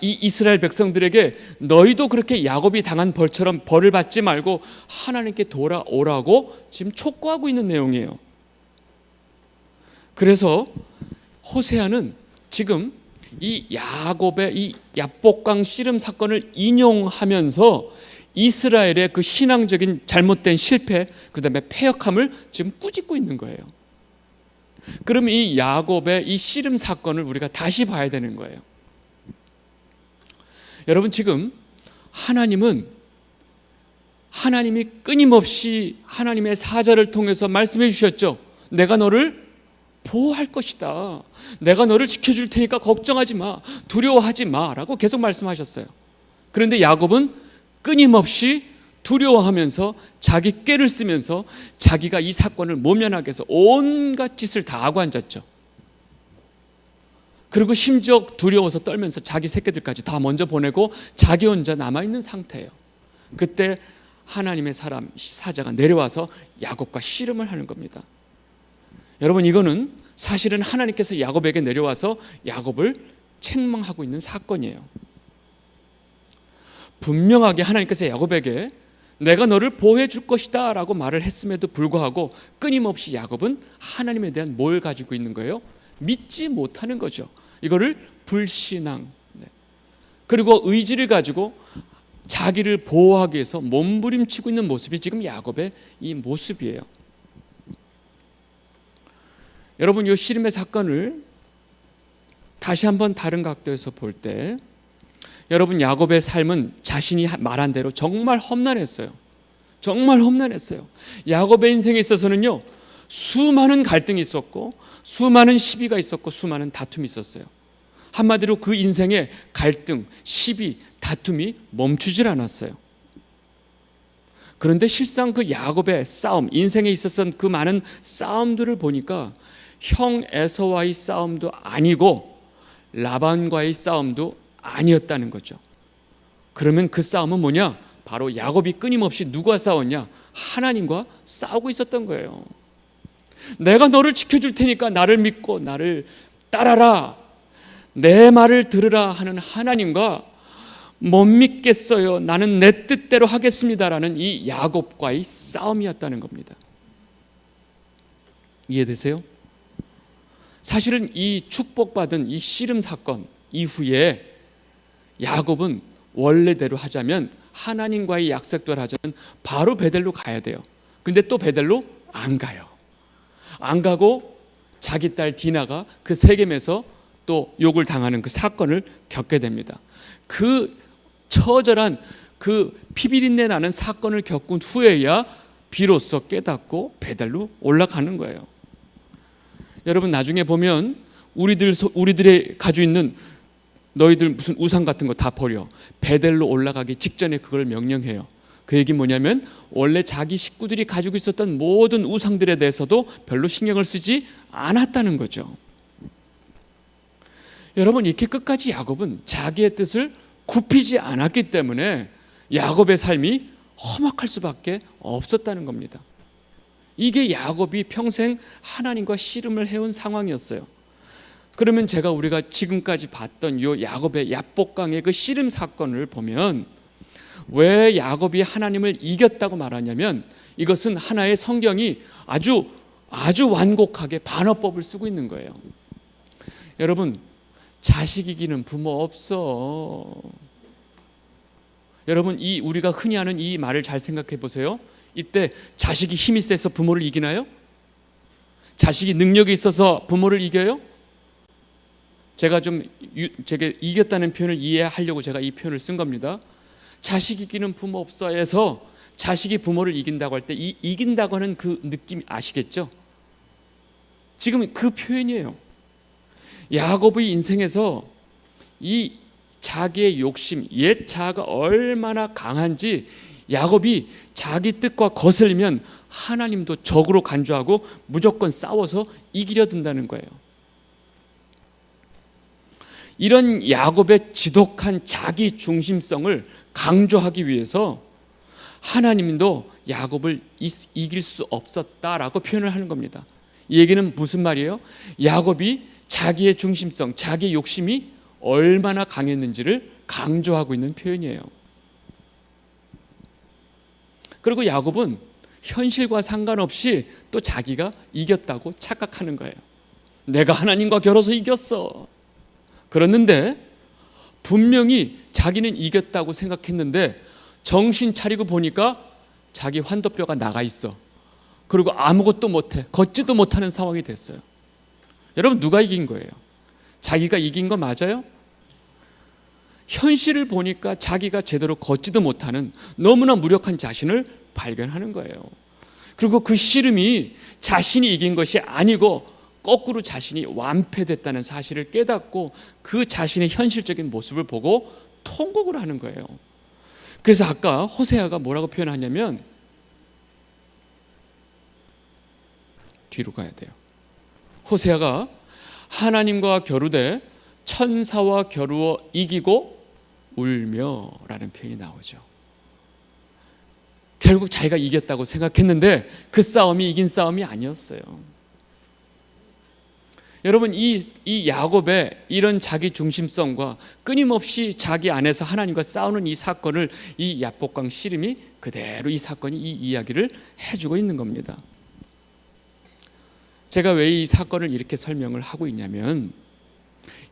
Speaker 1: 이 이스라엘 백성들에게 너희도 그렇게 야곱이 당한 벌처럼 벌을 받지 말고 하나님께 돌아오라고 지금 촉구하고 있는 내용이에요. 그래서 호세아는 지금 이 야곱의 이 야복강 씨름 사건을 인용하면서 이스라엘의 그 신앙적인 잘못된 실패, 그 다음에 패역함을 지금 꾸짖고 있는 거예요. 그럼 이 야곱의 이 씨름 사건을 우리가 다시 봐야 되는 거예요. 여러분 지금 하나님이 끊임없이 하나님의 사자를 통해서 말씀해 주셨죠. 내가 너를 보호할 것이다. 내가 너를 지켜줄 테니까 걱정하지 마. 두려워하지 마 라고 계속 말씀하셨어요. 그런데 야곱은 끊임없이 두려워하면서 자기 꾀를 쓰면서 자기가 이 사건을 모면하기 위해서 온갖 짓을 다 하고 앉았죠. 그리고 심지어 두려워서 떨면서 자기 새끼들까지 다 먼저 보내고 자기 혼자 남아있는 상태예요. 그때 하나님의 사자가 내려와서 야곱과 씨름을 하는 겁니다. 여러분, 이거는 사실은 하나님께서 야곱에게 내려와서 야곱을 책망하고 있는 사건이에요. 분명하게 하나님께서 야곱에게 내가 너를 보호해 줄 것이다 라고 말을 했음에도 불구하고 끊임없이 야곱은 하나님에 대한 뭘 가지고 있는 거예요? 믿지 못하는 거죠. 이거를 불신앙, 그리고 의지를 가지고 자기를 보호하기 위해서 몸부림치고 있는 모습이 지금 야곱의 이 모습이에요. 여러분, 이 씨름의 사건을 다시 한번 다른 각도에서 볼 때 여러분, 야곱의 삶은 자신이 말한 대로 정말 험난했어요. 정말 험난했어요. 야곱의 인생에 있어서는요, 수많은 갈등이 있었고 수많은 시비가 있었고 수많은 다툼이 있었어요. 한마디로 그 인생의 갈등, 시비, 다툼이 멈추질 않았어요. 그런데 실상 그 야곱의 싸움, 인생에 있었던 그 많은 싸움들을 보니까 형 에서와의 싸움도 아니고 라반과의 싸움도 아니었다는 거죠. 그러면 그 싸움은 뭐냐? 바로 야곱이 끊임없이 누가 싸웠냐? 하나님과 싸우고 있었던 거예요. 내가 너를 지켜줄 테니까 나를 믿고 나를 따라라, 내 말을 들으라 하는 하나님과 못 믿겠어요, 나는 내 뜻대로 하겠습니다라는 이 야곱과의 싸움이었다는 겁니다. 이해되세요? 사실은 이 축복받은 이 씨름 사건 이후에 야곱은 원래대로 하자면, 하나님과의 약속대로 하자면 바로 베델로 가야 돼요. 근데 또 베델로 안 가요. 안 가고 자기 딸 디나가 그 세겜에서 또 욕을 당하는 그 사건을 겪게 됩니다. 그 처절한 그 피비린내 나는 사건을 겪은 후에야 비로소 깨닫고 베델로 올라가는 거예요. 여러분, 나중에 보면 우리들의 가지고 있는 너희들 무슨 우상 같은 거 다 버려, 베델로 올라가기 직전에 그걸 명령해요. 그 얘기 뭐냐면 원래 자기 식구들이 가지고 있었던 모든 우상들에 대해서도 별로 신경을 쓰지 않았다는 거죠. 여러분, 이렇게 끝까지 야곱은 자기의 뜻을 굽히지 않았기 때문에 야곱의 삶이 험악할 수밖에 없었다는 겁니다. 이게 야곱이 평생 하나님과 씨름을 해온 상황이었어요. 그러면 우리가 지금까지 봤던 이 야곱의 야복강의 그 씨름 사건을 보면 왜 야곱이 하나님을 이겼다고 말하냐면, 이것은 하나의 성경이 아주 완곡하게 반어법을 쓰고 있는 거예요. 여러분, 자식 이기는 부모 없어. 여러분, 우리가 흔히 하는 이 말을 잘 생각해 보세요. 이때 자식이 힘이 세서 부모를 이기나요? 자식이 능력이 있어서 부모를 이겨요? 제가 이겼다는 표현을 이해하려고 제가 이 표현을 쓴 겁니다. 자식 이기는 부모 없어에서 자식이 부모를 이긴다고 할 때 이 이긴다고 하는 그 느낌 아시겠죠? 지금 그 표현이에요. 야곱의 인생에서 이 자기의 욕심, 옛 자아가 얼마나 강한지 야곱이 자기 뜻과 거슬리면 하나님도 적으로 간주하고 무조건 싸워서 이기려 든다는 거예요. 이런 야곱의 지독한 자기 중심성을 강조하기 위해서 하나님도 야곱을 이길 수 없었다라고 표현을 하는 겁니다. 이 얘기는 무슨 말이에요? 야곱이 자기의 중심성, 자기의 욕심이 얼마나 강했는지를 강조하고 있는 표현이에요. 그리고 야곱은 현실과 상관없이 또 자기가 이겼다고 착각하는 거예요. 내가 하나님과 겨뤄서 이겼어. 그랬는데 분명히 자기는 이겼다고 생각했는데 정신 차리고 보니까 자기 환도뼈가 나가 있어. 그리고 아무것도 못해, 걷지도 못하는 상황이 됐어요. 여러분, 누가 이긴 거예요? 자기가 이긴 거 맞아요? 현실을 보니까 자기가 제대로 걷지도 못하는 너무나 무력한 자신을 발견하는 거예요. 그리고 그 씨름이 자신이 이긴 것이 아니고 거꾸로 자신이 완패됐다는 사실을 깨닫고 그 자신의 현실적인 모습을 보고 통곡을 하는 거예요. 그래서 아까 호세아가 뭐라고 표현하냐면, 뒤로 가야 돼요. 호세아가 하나님과 겨루되 천사와 겨루어 이기고 울며라는 표현이 나오죠. 결국 자기가 이겼다고 생각했는데 그 싸움이 이긴 싸움이 아니었어요. 여러분, 이 야곱의 이런 자기 중심성과 끊임없이 자기 안에서 하나님과 싸우는 이 사건을 이 야복강 씨름이 그대로 이 사건이 이 이야기를 해주고 있는 겁니다. 제가 왜 이 사건을 이렇게 설명을 하고 있냐면,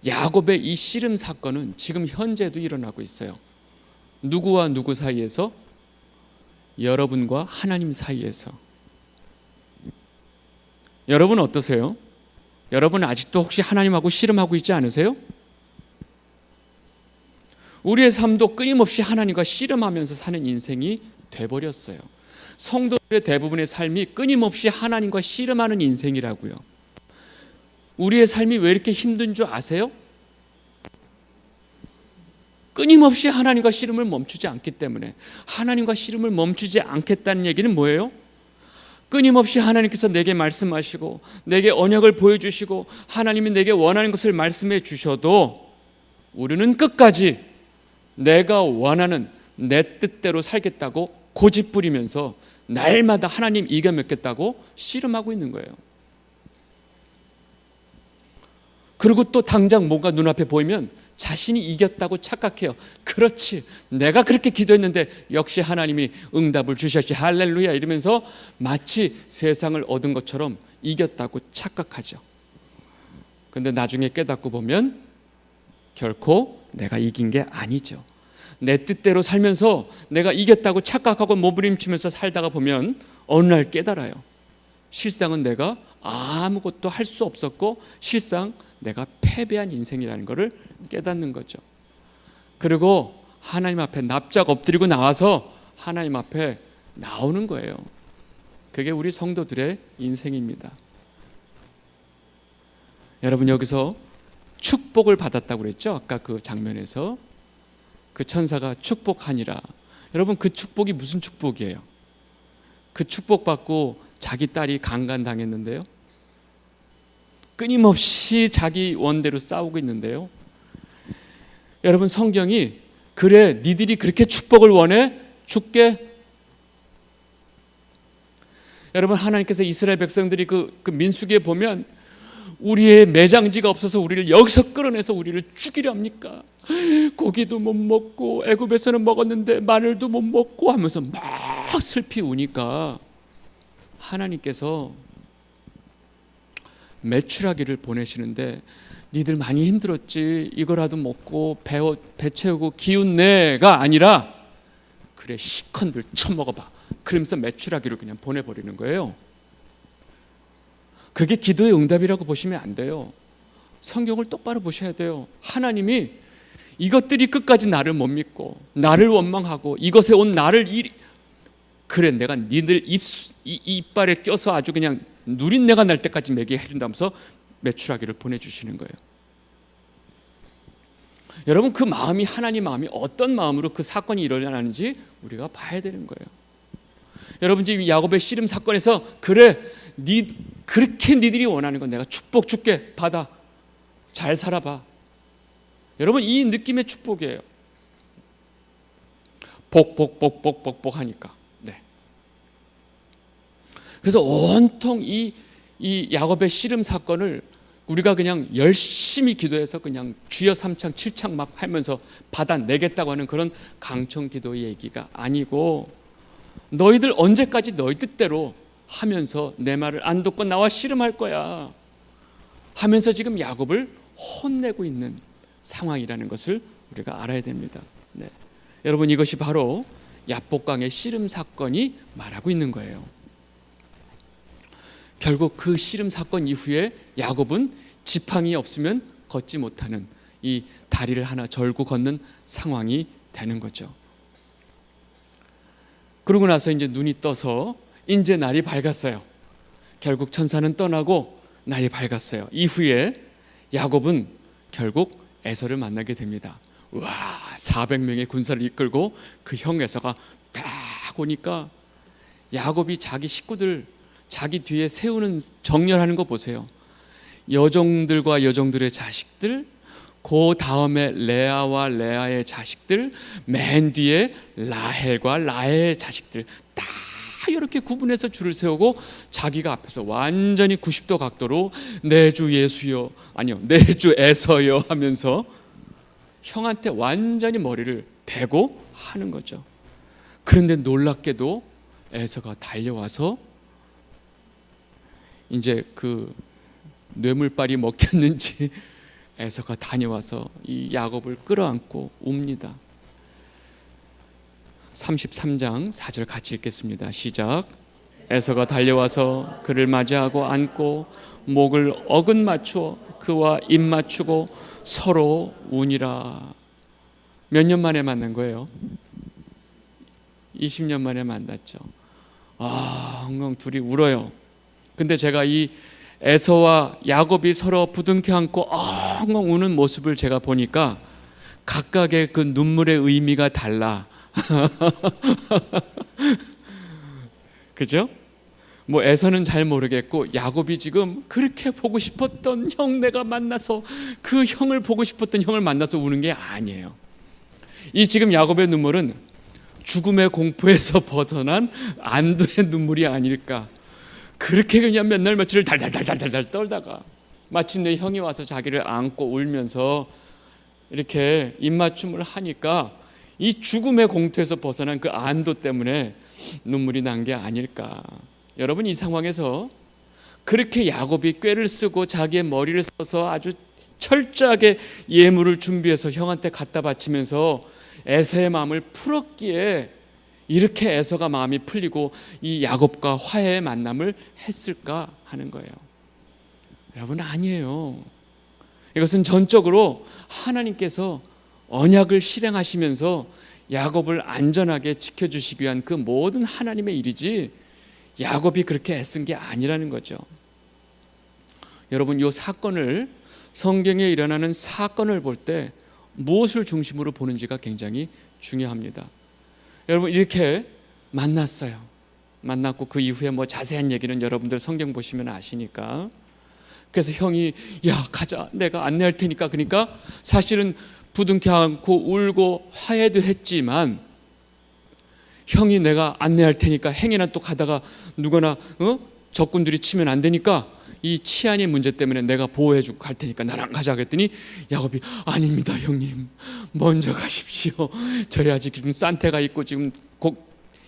Speaker 1: 야곱의 이 씨름 사건은 지금 현재도 일어나고 있어요. 누구와 누구 사이에서? 여러분과 하나님 사이에서. 여러분 어떠세요? 여러분 아직도 혹시 하나님하고 씨름하고 있지 않으세요? 우리의 삶도 끊임없이 하나님과 씨름하면서 사는 인생이 돼버렸어요. 성도들의 대부분의 삶이 끊임없이 하나님과 씨름하는 인생이라고요. 우리의 삶이 왜 이렇게 힘든 줄 아세요? 끊임없이 하나님과 씨름을 멈추지 않기 때문에. 하나님과 씨름을 멈추지 않겠다는 얘기는 뭐예요? 끊임없이 하나님께서 내게 말씀하시고 내게 언약을 보여주시고 하나님이 내게 원하는 것을 말씀해 주셔도 우리는 끝까지 내가 원하는 내 뜻대로 살겠다고 고집부리면서 날마다 하나님 이겨먹겠다고 씨름하고 있는 거예요. 그리고 또 당장 뭔가 눈앞에 보이면 자신이 이겼다고 착각해요. 그렇지, 내가 그렇게 기도했는데 역시 하나님이 응답을 주셨지, 할렐루야, 이러면서 마치 세상을 얻은 것처럼 이겼다고 착각하죠. 그런데 나중에 깨닫고 보면 결코 내가 이긴 게 아니죠. 내 뜻대로 살면서 내가 이겼다고 착각하고 몸부림치면서 살다가 보면 어느 날 깨달아요. 실상은 내가 아무것도 할 수 없었고 실상 내가 패배한 인생이라는 것을 깨닫는 거죠. 그리고 하나님 앞에 납작 엎드리고 나와서 하나님 앞에 나오는 거예요. 그게 우리 성도들의 인생입니다. 여러분, 여기서 축복을 받았다고 그랬죠? 아까 그 장면에서 그 천사가 축복하니라. 여러분, 그 축복이 무슨 축복이에요? 그 축복 받고 자기 딸이 강간당했는데요, 끊임없이 자기 원대로 싸우고 있는데요, 여러분, 성경이 그래 니들이 그렇게 축복을 원해? 줄게. 여러분, 하나님께서 이스라엘 백성들이 그 민수기에 보면 우리의 매장지가 없어서 우리를 여기서 끌어내서 우리를 죽이려 합니까? 고기도 못 먹고 애굽에서는 먹었는데 마늘도 못 먹고 하면서 막 슬피 우니까 하나님께서 메추라기를 보내시는데 니들 많이 힘들었지, 이거라도 먹고 배 채우고 기운 내가 아니라 그래 시컨들 처먹어봐, 그러면서 메추라기를 그냥 보내버리는 거예요. 그게 기도의 응답이라고 보시면 안 돼요. 성경을 똑바로 보셔야 돼요. 하나님이 이것들이 끝까지 나를 못 믿고 나를 원망하고 이것에 온 나를 그래 내가 니들 이빨에 껴서 아주 그냥 누린내가 날 때까지 먹게 해준다면서 메추라기를 보내주시는 거예요. 여러분, 그 마음이, 하나님 마음이 어떤 마음으로 그 사건이 일어나는지 우리가 봐야 되는 거예요. 여러분, 지금 야곱의 씨름 사건에서 그래 그렇게 니들이 원하는 건 내가 축복 줄게, 받아, 잘 살아봐. 여러분, 이 느낌의 축복이에요. 복 하니까. 네. 그래서 온통 이 야곱의 씨름 사건을 우리가 그냥 열심히 기도해서 그냥 주여 3창 7창 막 하면서 받아내겠다고 하는 그런 강청 기도 얘기가 아니고, 너희들 언제까지 너희 뜻대로 하면서 내 말을 안 듣고 나와 씨름할 거야 하면서 지금 야곱을 혼내고 있는 상황이라는 것을 우리가 알아야 됩니다. 네. 여러분, 이것이 바로 야복강의 씨름 사건이 말하고 있는 거예요. 결국 그 씨름 사건 이후에 야곱은 지팡이 없으면 걷지 못하는 이 다리를 하나 절고 걷는 상황이 되는 거죠. 그러고 나서 이제 눈이 떠서 이제 날이 밝았어요. 결국 천사는 떠나고 날이 밝았어요. 이후에 야곱은 결국 에서를 만나게 됩니다. 와, 400명의 군사를 이끌고 그 형 에서가 딱 오니까 야곱이 자기 식구들 자기 뒤에 세우는 정렬하는 거 보세요. 여종들과 여종들의 자식들, 그 다음에 레아와 레아의 자식들, 맨 뒤에 라헬과 라헬의 자식들 다 이렇게 구분해서 줄을 세우고 자기가 앞에서 완전히 90도 각도로 내 주 예수여, 아니요, 내 주 에서여 하면서 형한테 완전히 머리를 대고 하는 거죠. 그런데 놀랍게도 에서가 달려와서 이제 그 뇌물빨이 먹혔는지 에서가 다녀와서 이 야곱을 끌어안고 웁니다. 33장 4절 같이 읽겠습니다. 시작. 에서가 달려와서 그를 맞이하고 안고 목을 어긋 맞추어 그와 입 맞추고 서로 우니라. 몇 년 만에 만난 거예요? 20년 만에 만났죠. 엉엉 둘이 울어요. 근데 제가 이 에서와 야곱이 서로 부둥켜 안고 엉엉 우는 모습을 제가 보니까 각각의 그 눈물의 의미가 달라. 그죠? 뭐 에서는 잘 모르겠고 야곱이 지금 그렇게 보고 싶었던 형 내가 만나서 그 형을 보고 싶었던 형을 만나서 우는 게 아니에요. 이 지금 야곱의 눈물은 죽음의 공포에서 벗어난 안도의 눈물이 아닐까. 그렇게 그냥 몇 날 며칠을 달달달달달 떨다가 마침내 형이 와서 자기를 안고 울면서 이렇게 입맞춤을 하니까 이 죽음의 공터에서 벗어난 그 안도 때문에 눈물이 난 게 아닐까. 여러분, 이 상황에서 그렇게 야곱이 꾀를 쓰고 자기의 머리를 써서 아주 철저하게 예물을 준비해서 형한테 갖다 바치면서 에서의 마음을 풀었기에 이렇게 에서가 마음이 풀리고 이 야곱과 화해의 만남을 했을까 하는 거예요. 여러분, 아니에요. 이것은 전적으로 하나님께서 언약을 실행하시면서 야곱을 안전하게 지켜주시기 위한 그 모든 하나님의 일이지 야곱이 그렇게 애쓴 게 아니라는 거죠. 여러분, 이 사건을, 성경에 일어나는 사건을 볼 때 무엇을 중심으로 보는지가 굉장히 중요합니다. 여러분, 이렇게 만났어요. 만났고 그 이후에 뭐 자세한 얘기는 여러분들 성경 보시면 아시니까. 그래서 형이 야 가자, 내가 안내할 테니까. 그러니까 사실은 부둥켜 안고 울고 화해도 했지만 형이 내가 안내할 테니까 행이나 또 가다가 누구나 적군들이 치면 안 되니까 이 치안의 문제 때문에 내가 보호해주고 갈 테니까 나랑 가자 그랬더니 야곱이 아닙니다 형님, 먼저 가십시오. 저희 아직 지금 산태가 있고 지금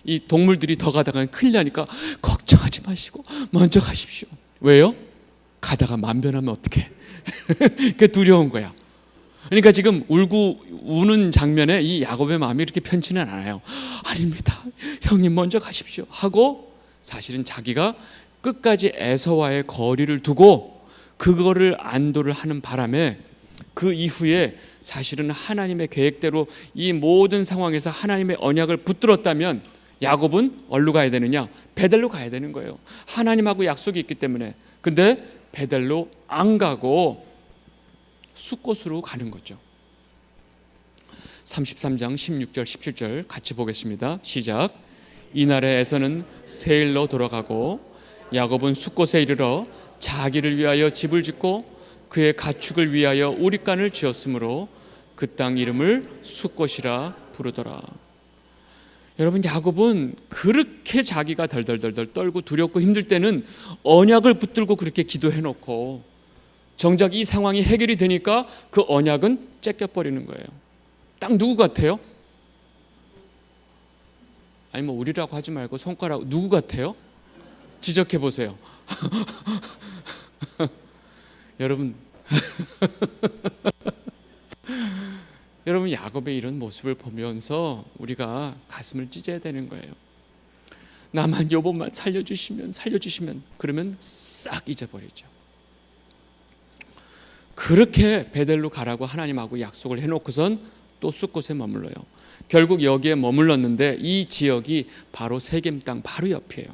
Speaker 1: 이 동물들이 더 가다가 큰일 나니까 걱정하지 마시고 먼저 가십시오. 왜요? 가다가 만변하면 어떡해. 그게 두려운 거야. 그러니까 지금 울고 우는 장면에 이 야곱의 마음이 이렇게 편치는 않아요. 아닙니다 형님, 먼저 가십시오 하고 사실은 자기가 끝까지 에서와의 거리를 두고 그거를 안도를 하는 바람에 그 이후에 사실은 하나님의 계획대로 이 모든 상황에서 하나님의 언약을 붙들었다면 야곱은 어디로 가야 되느냐? 베델로 가야 되는 거예요. 하나님하고 약속이 있기 때문에. 근데 베델로 안 가고 숫곳으로 가는 거죠. 33장 16절 17절 같이 보겠습니다. 시작. 이날에 에서는 세일로 돌아가고 야곱은 숫곳에 이르러 자기를 위하여 집을 짓고 그의 가축을 위하여 우릿간을 지었으므로 그 땅 이름을 숫곳이라 부르더라. 여러분, 야곱은 그렇게 자기가 덜덜덜덜 떨고 두렵고 힘들 때는 언약을 붙들고 그렇게 기도해놓고 정작 이 상황이 해결이 되니까 그 언약은 째껴버리는 거예요. 딱 누구 같아요? 아니 뭐 우리라고 하지 말고 손가락, 누구 같아요? 지적해 보세요. 여러분 여러분, 야곱의 이런 모습을 보면서 우리가 가슴을 찢어야 되는 거예요. 나만 요번만 살려주시면 그러면 싹 잊어버리죠. 그렇게 베델로 가라고 하나님하고 약속을 해놓고선 또 숫곳에 머물러요. 결국 여기에 머물렀는데 이 지역이 바로 세겜 땅 바로 옆이에요.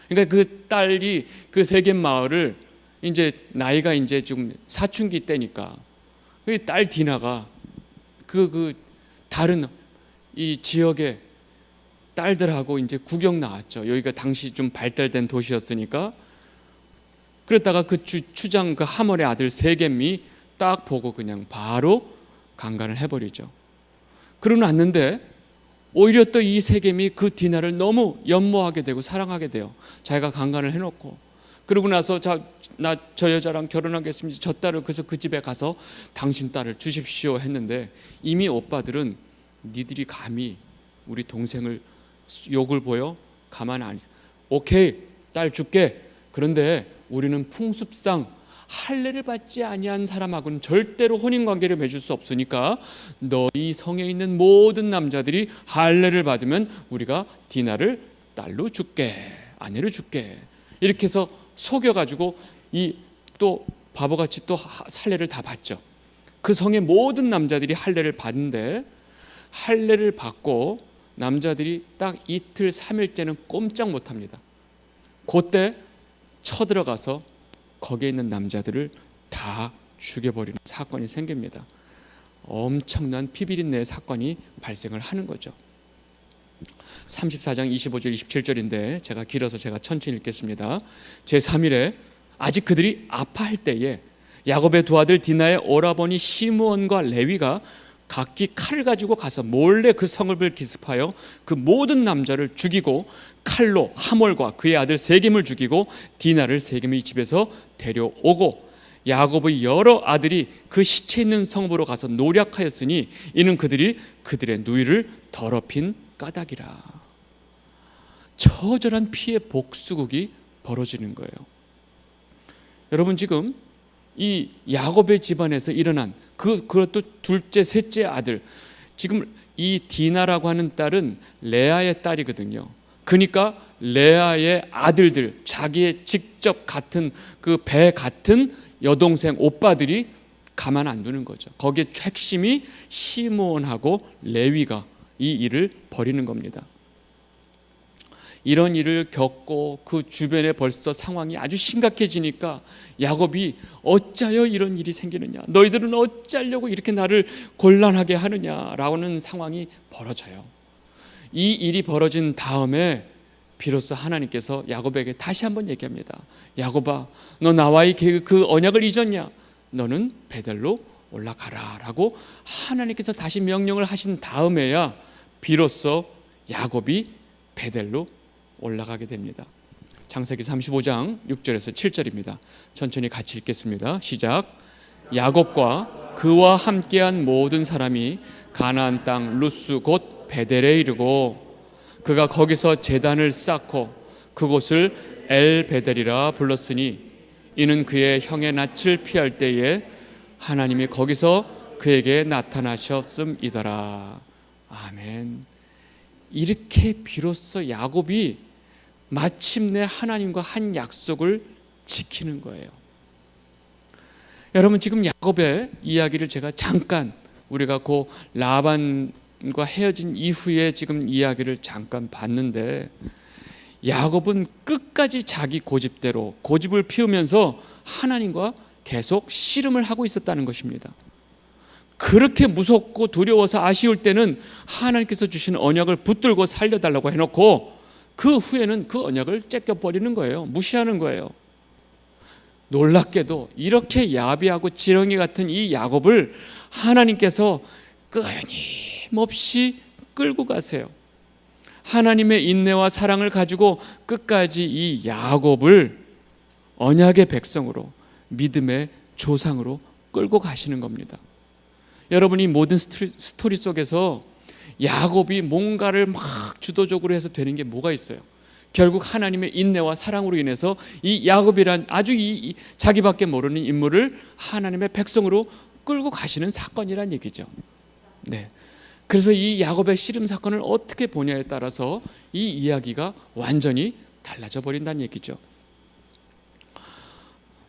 Speaker 1: 그러니까 그 딸이 그 세겜 마을을 이제 나이가 이제 좀 사춘기 때니까 그 딸 디나가 그 다른 이 지역의 딸들하고 이제 구경 나왔죠. 여기가 당시 좀 발달된 도시였으니까. 그랬다가 그 추장 그 하몰의 아들 세겜이 딱 보고 그냥 바로 강간을 해버리죠. 그러고 났는데 오히려 또 이 세겜이 그 디나를 너무 연모하게 되고 사랑하게 돼요. 자기가 강간을 해놓고. 그러고 나서 저 여자랑 결혼하겠습니다. 저 딸을 그래서 그 집에 가서 당신 딸을 주십시오 했는데 이미 오빠들은 니들이 감히 우리 동생을 욕을 보여? 가만 안 있어. 오케이, 딸 줄게. 그런데 우리는 풍습상 할례를 받지 아니한 사람하고는 절대로 혼인관계를 맺을 수 없으니까 너희 성에 있는 모든 남자들이 할례를 받으면 우리가 디나를 딸로 줄게, 아내로 줄게. 이렇게 해서 속여가지고 이 또 바보같이 또 할례를 다 받죠. 그 성의 모든 남자들이 할례를 받는데 할례를 받고 남자들이 딱 이틀 3일째는 꼼짝 못합니다. 그때 쳐들어가서 거기에 있는 남자들을 다 죽여버리는 사건이 생깁니다. 엄청난 피비린내 사건이 발생을 하는 거죠. 34장 25절 27절인데 제가 길어서 제가 천천히 읽겠습니다. 제3일에 아직 그들이 아파할 때에 야곱의 두 아들 디나의 오라버니 시므온과 레위가 각기 칼을 가지고 가서 몰래 그 성읍을 기습하여 그 모든 남자를 죽이고 칼로 하몰과 그의 아들 세겜을 죽이고 디나를 세겜의 집에서 데려오고 야곱의 여러 아들이 그 시체 있는 성읍으로 가서 노략하였으니 이는 그들이 그들의 누이를 더럽힌 까닭이라. 처절한 피해 복수극이 벌어지는 거예요. 여러분, 지금 이 야곱의 집안에서 일어난 그것도 둘째 셋째 아들, 지금 이 디나라고 하는 딸은 레아의 딸이거든요. 그러니까 레아의 아들들, 자기의 직접 같은 그 배 같은 여동생 오빠들이 가만 안 두는 거죠. 거기에 핵심이 시므온하고 레위가 이 일을 벌이는 겁니다. 이런 일을 겪고 그 주변에 벌써 상황이 아주 심각해지니까 야곱이 어찌하여 이런 일이 생기느냐, 너희들은 어찌하려고 이렇게 나를 곤란하게 하느냐라는 상황이 벌어져요. 이 일이 벌어진 다음에 비로소 하나님께서 야곱에게 다시 한번 얘기합니다. 야곱아, 너 나와의 그 언약을 잊었냐? 너는 베델로 올라가라 라고 하나님께서 다시 명령을 하신 다음에야 비로소 야곱이 베델로 올라가게 됩니다. 창세기 35장 6절에서 7절입니다. 천천히 같이 읽겠습니다. 시작. 야곱과 그와 함께한 모든 사람이 가나안 땅 루스 곧 베델에 이르고 그가 거기서 제단을 쌓고 그곳을 엘 베델이라 불렀으니 이는 그의 형의 낯을 피할 때에 하나님이 거기서 그에게 나타나셨음이더라. 아멘. 이렇게 비로소 야곱이 마침내 하나님과 한 약속을 지키는 거예요. 여러분, 지금 야곱의 이야기를 제가 잠깐, 우리가 그 라반과 헤어진 이후에 지금 이야기를 잠깐 봤는데, 야곱은 끝까지 자기 고집대로 고집을 피우면서 하나님과 계속 씨름을 하고 있었다는 것입니다. 그렇게 무섭고 두려워서 아쉬울 때는 하나님께서 주신 언약을 붙들고 살려달라고 해놓고 그 후에는 그 언약을 째껴버리는 거예요. 무시하는 거예요. 놀랍게도 이렇게 야비하고 지렁이 같은 이 야곱을 하나님께서 끊임없이 끌고 가세요. 하나님의 인내와 사랑을 가지고 끝까지 이 야곱을 언약의 백성으로, 믿음의 조상으로 끌고 가시는 겁니다. 여러분, 이 모든 스토리 속에서 야곱이 뭔가를 막 주도적으로 해서 되는 게 뭐가 있어요? 결국 하나님의 인내와 사랑으로 인해서 이 야곱이란 아주 자기밖에 모르는 인물을 하나님의 백성으로 끌고 가시는 사건이란 얘기죠. 네. 그래서 이 야곱의 씨름 사건을 어떻게 보냐에 따라서 이 이야기가 완전히 달라져 버린다는 얘기죠.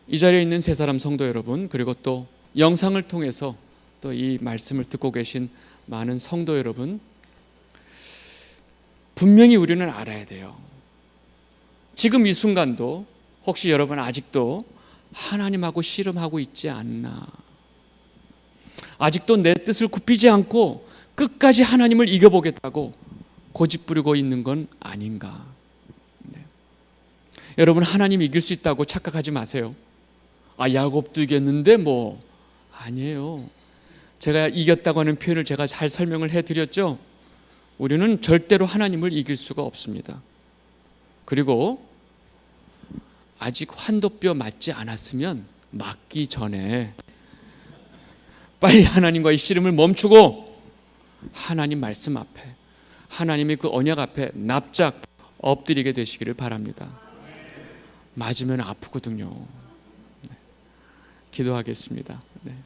Speaker 1: 이 자리에 있는 세 사람 성도 여러분, 그리고 또 영상을 통해서 또 이 말씀을 듣고 계신 많은 성도 여러분, 분명히 우리는 알아야 돼요. 지금 이 순간도 혹시 여러분 아직도 하나님하고 씨름하고 있지 않나? 아직도 내 뜻을 굽히지 않고 끝까지 하나님을 이겨보겠다고 고집부리고 있는 건 아닌가. 네. 여러분, 하나님 이길 수 있다고 착각하지 마세요. 야곱도 이겼는데 뭐. 아니에요. 제가 이겼다고 하는 표현을 제가 잘 설명을 해드렸죠. 우리는 절대로 하나님을 이길 수가 없습니다. 그리고 아직 환도뼈 맞지 않았으면 맞기 전에 빨리 하나님과의 씨름을 멈추고 하나님 말씀 앞에, 하나님의 그 언약 앞에 납작 엎드리게 되시기를 바랍니다. 맞으면 아프거든요. 네. 기도하겠습니다. 네.